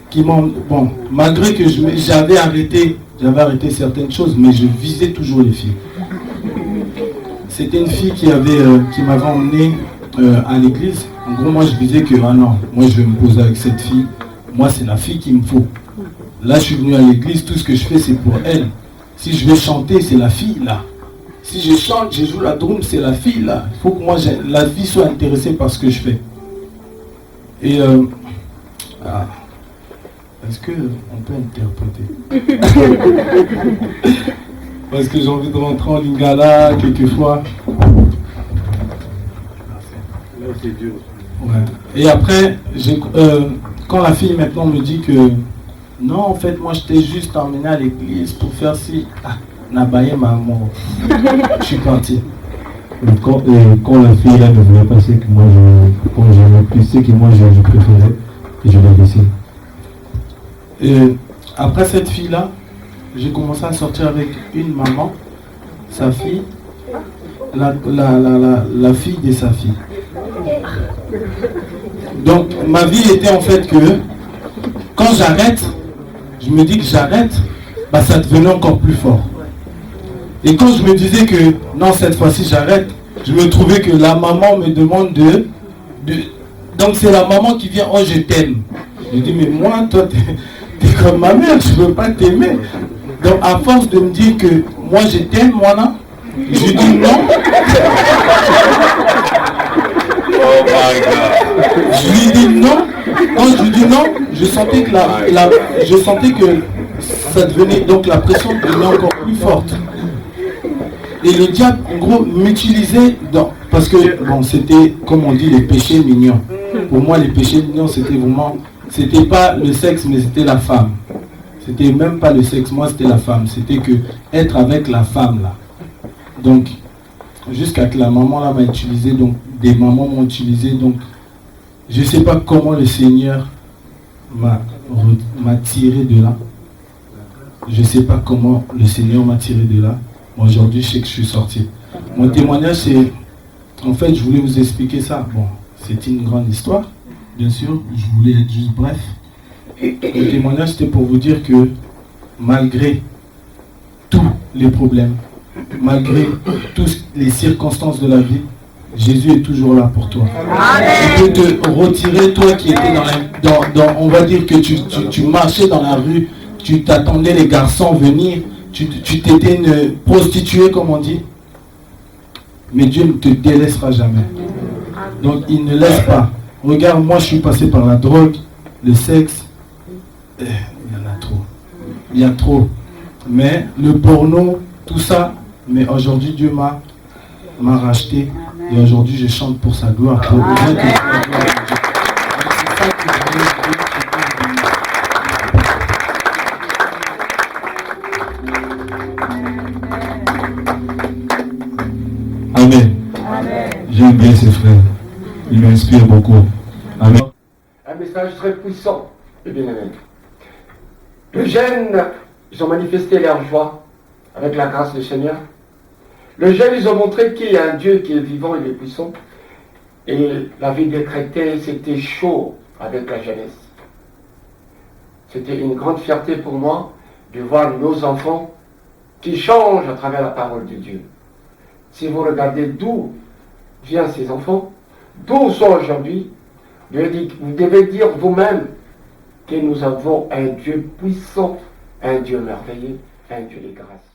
qui m'ont... Bon, malgré que j'avais arrêté certaines choses, mais je visais toujours les filles. C'était une fille qui m'avait emmené à l'église. En gros, moi, je disais que, ah non, moi, je vais me poser avec cette fille. Moi, c'est la fille qu'il me faut. Là, je suis venu à l'église, tout ce que je fais, c'est pour elle. Si je vais chanter, c'est la fille, là. Si je chante, je joue la drum, c'est la fille, là. Il faut que moi, la fille soit intéressée par ce que je fais. Et, est-ce qu'on peut interpréter? Parce que j'ai envie de rentrer en lingala, quelquefois. Là, c'est dur. Ouais. Et après, quand la fille maintenant me dit que non, en fait, moi je t'ai juste emmené à l'église pour faire ci. Nabaye maman. Je suis parti. Quand la fille là ne voulait pas, c'est que moi quand j'ai plus, c'est que moi je préférais et je l'ai laissé. Et après cette fille là, j'ai commencé à sortir avec une maman, sa fille, la fille de sa fille. Donc ma vie était en fait que quand j'arrête, je me dis que j'arrête, bah, ça devenait encore plus fort. Et quand je me disais que non, cette fois-ci j'arrête, je me trouvais que la maman me demande de... Donc c'est la maman qui vient, oh je t'aime. Je dis mais moi, toi t'es comme ma mère, je ne veux pas t'aimer. Donc à force de me dire que moi je t'aime, moi là, je dis non. Oh my God. Je lui dis non. Quand je lui dis non, je sentais que je sentais que ça devenait, donc la pression devenait encore plus forte. Et le diable, en gros, m'utilisait parce que, bon, c'était, comme on dit, les péchés mignons. Pour moi, les péchés mignons, c'était vraiment, c'était pas le sexe, mais c'était la femme. C'était même pas le sexe, moi, c'était la femme. C'était que être avec la femme, là. Donc, jusqu'à que la maman, là, m'a utilisé, donc, des mamans m'ont utilisé, donc, je sais pas comment le Seigneur m'a tiré de là. Je sais pas comment le Seigneur m'a tiré de là. Aujourd'hui, je sais que je suis sorti. Mon témoignage, c'est... En fait, je voulais vous expliquer ça. Bon, c'est une grande histoire, bien sûr. Je voulais être juste bref. Le témoignage, c'était pour vous dire que malgré tous les problèmes, malgré toutes les circonstances de la vie, Jésus est toujours là pour toi. Il peut te retirer, toi qui étais dans on va dire que tu marchais dans la rue, tu t'attendais les garçons venir, tu t'étais une prostituée, comme on dit. mais Dieu ne te délaissera jamais. Donc il ne laisse pas. Regarde, moi je suis passé par la drogue, le sexe. Il y en a trop. Il y a trop. Mais le porno, tout ça, mais aujourd'hui Dieu m'a racheté. Et aujourd'hui je chante pour sa gloire. Pour dire que Amen. J'aime bien ces frères. Ils m'inspirent beaucoup. Amen. Un message très puissant et bien aimé. Les jeunes, ils ont manifesté leur joie avec la grâce du Seigneur. Les jeunes, ils ont montré qu'il y a un Dieu qui est vivant, il est puissant. Et la vie des chrétiens, c'était chaud avec la jeunesse. C'était une grande fierté pour moi de voir nos enfants qui changent à travers la parole de Dieu. Si vous regardez d'où viennent ces enfants, d'où sont aujourd'hui, vous devez dire vous-même que nous avons un Dieu puissant, un Dieu merveilleux, un Dieu de grâce.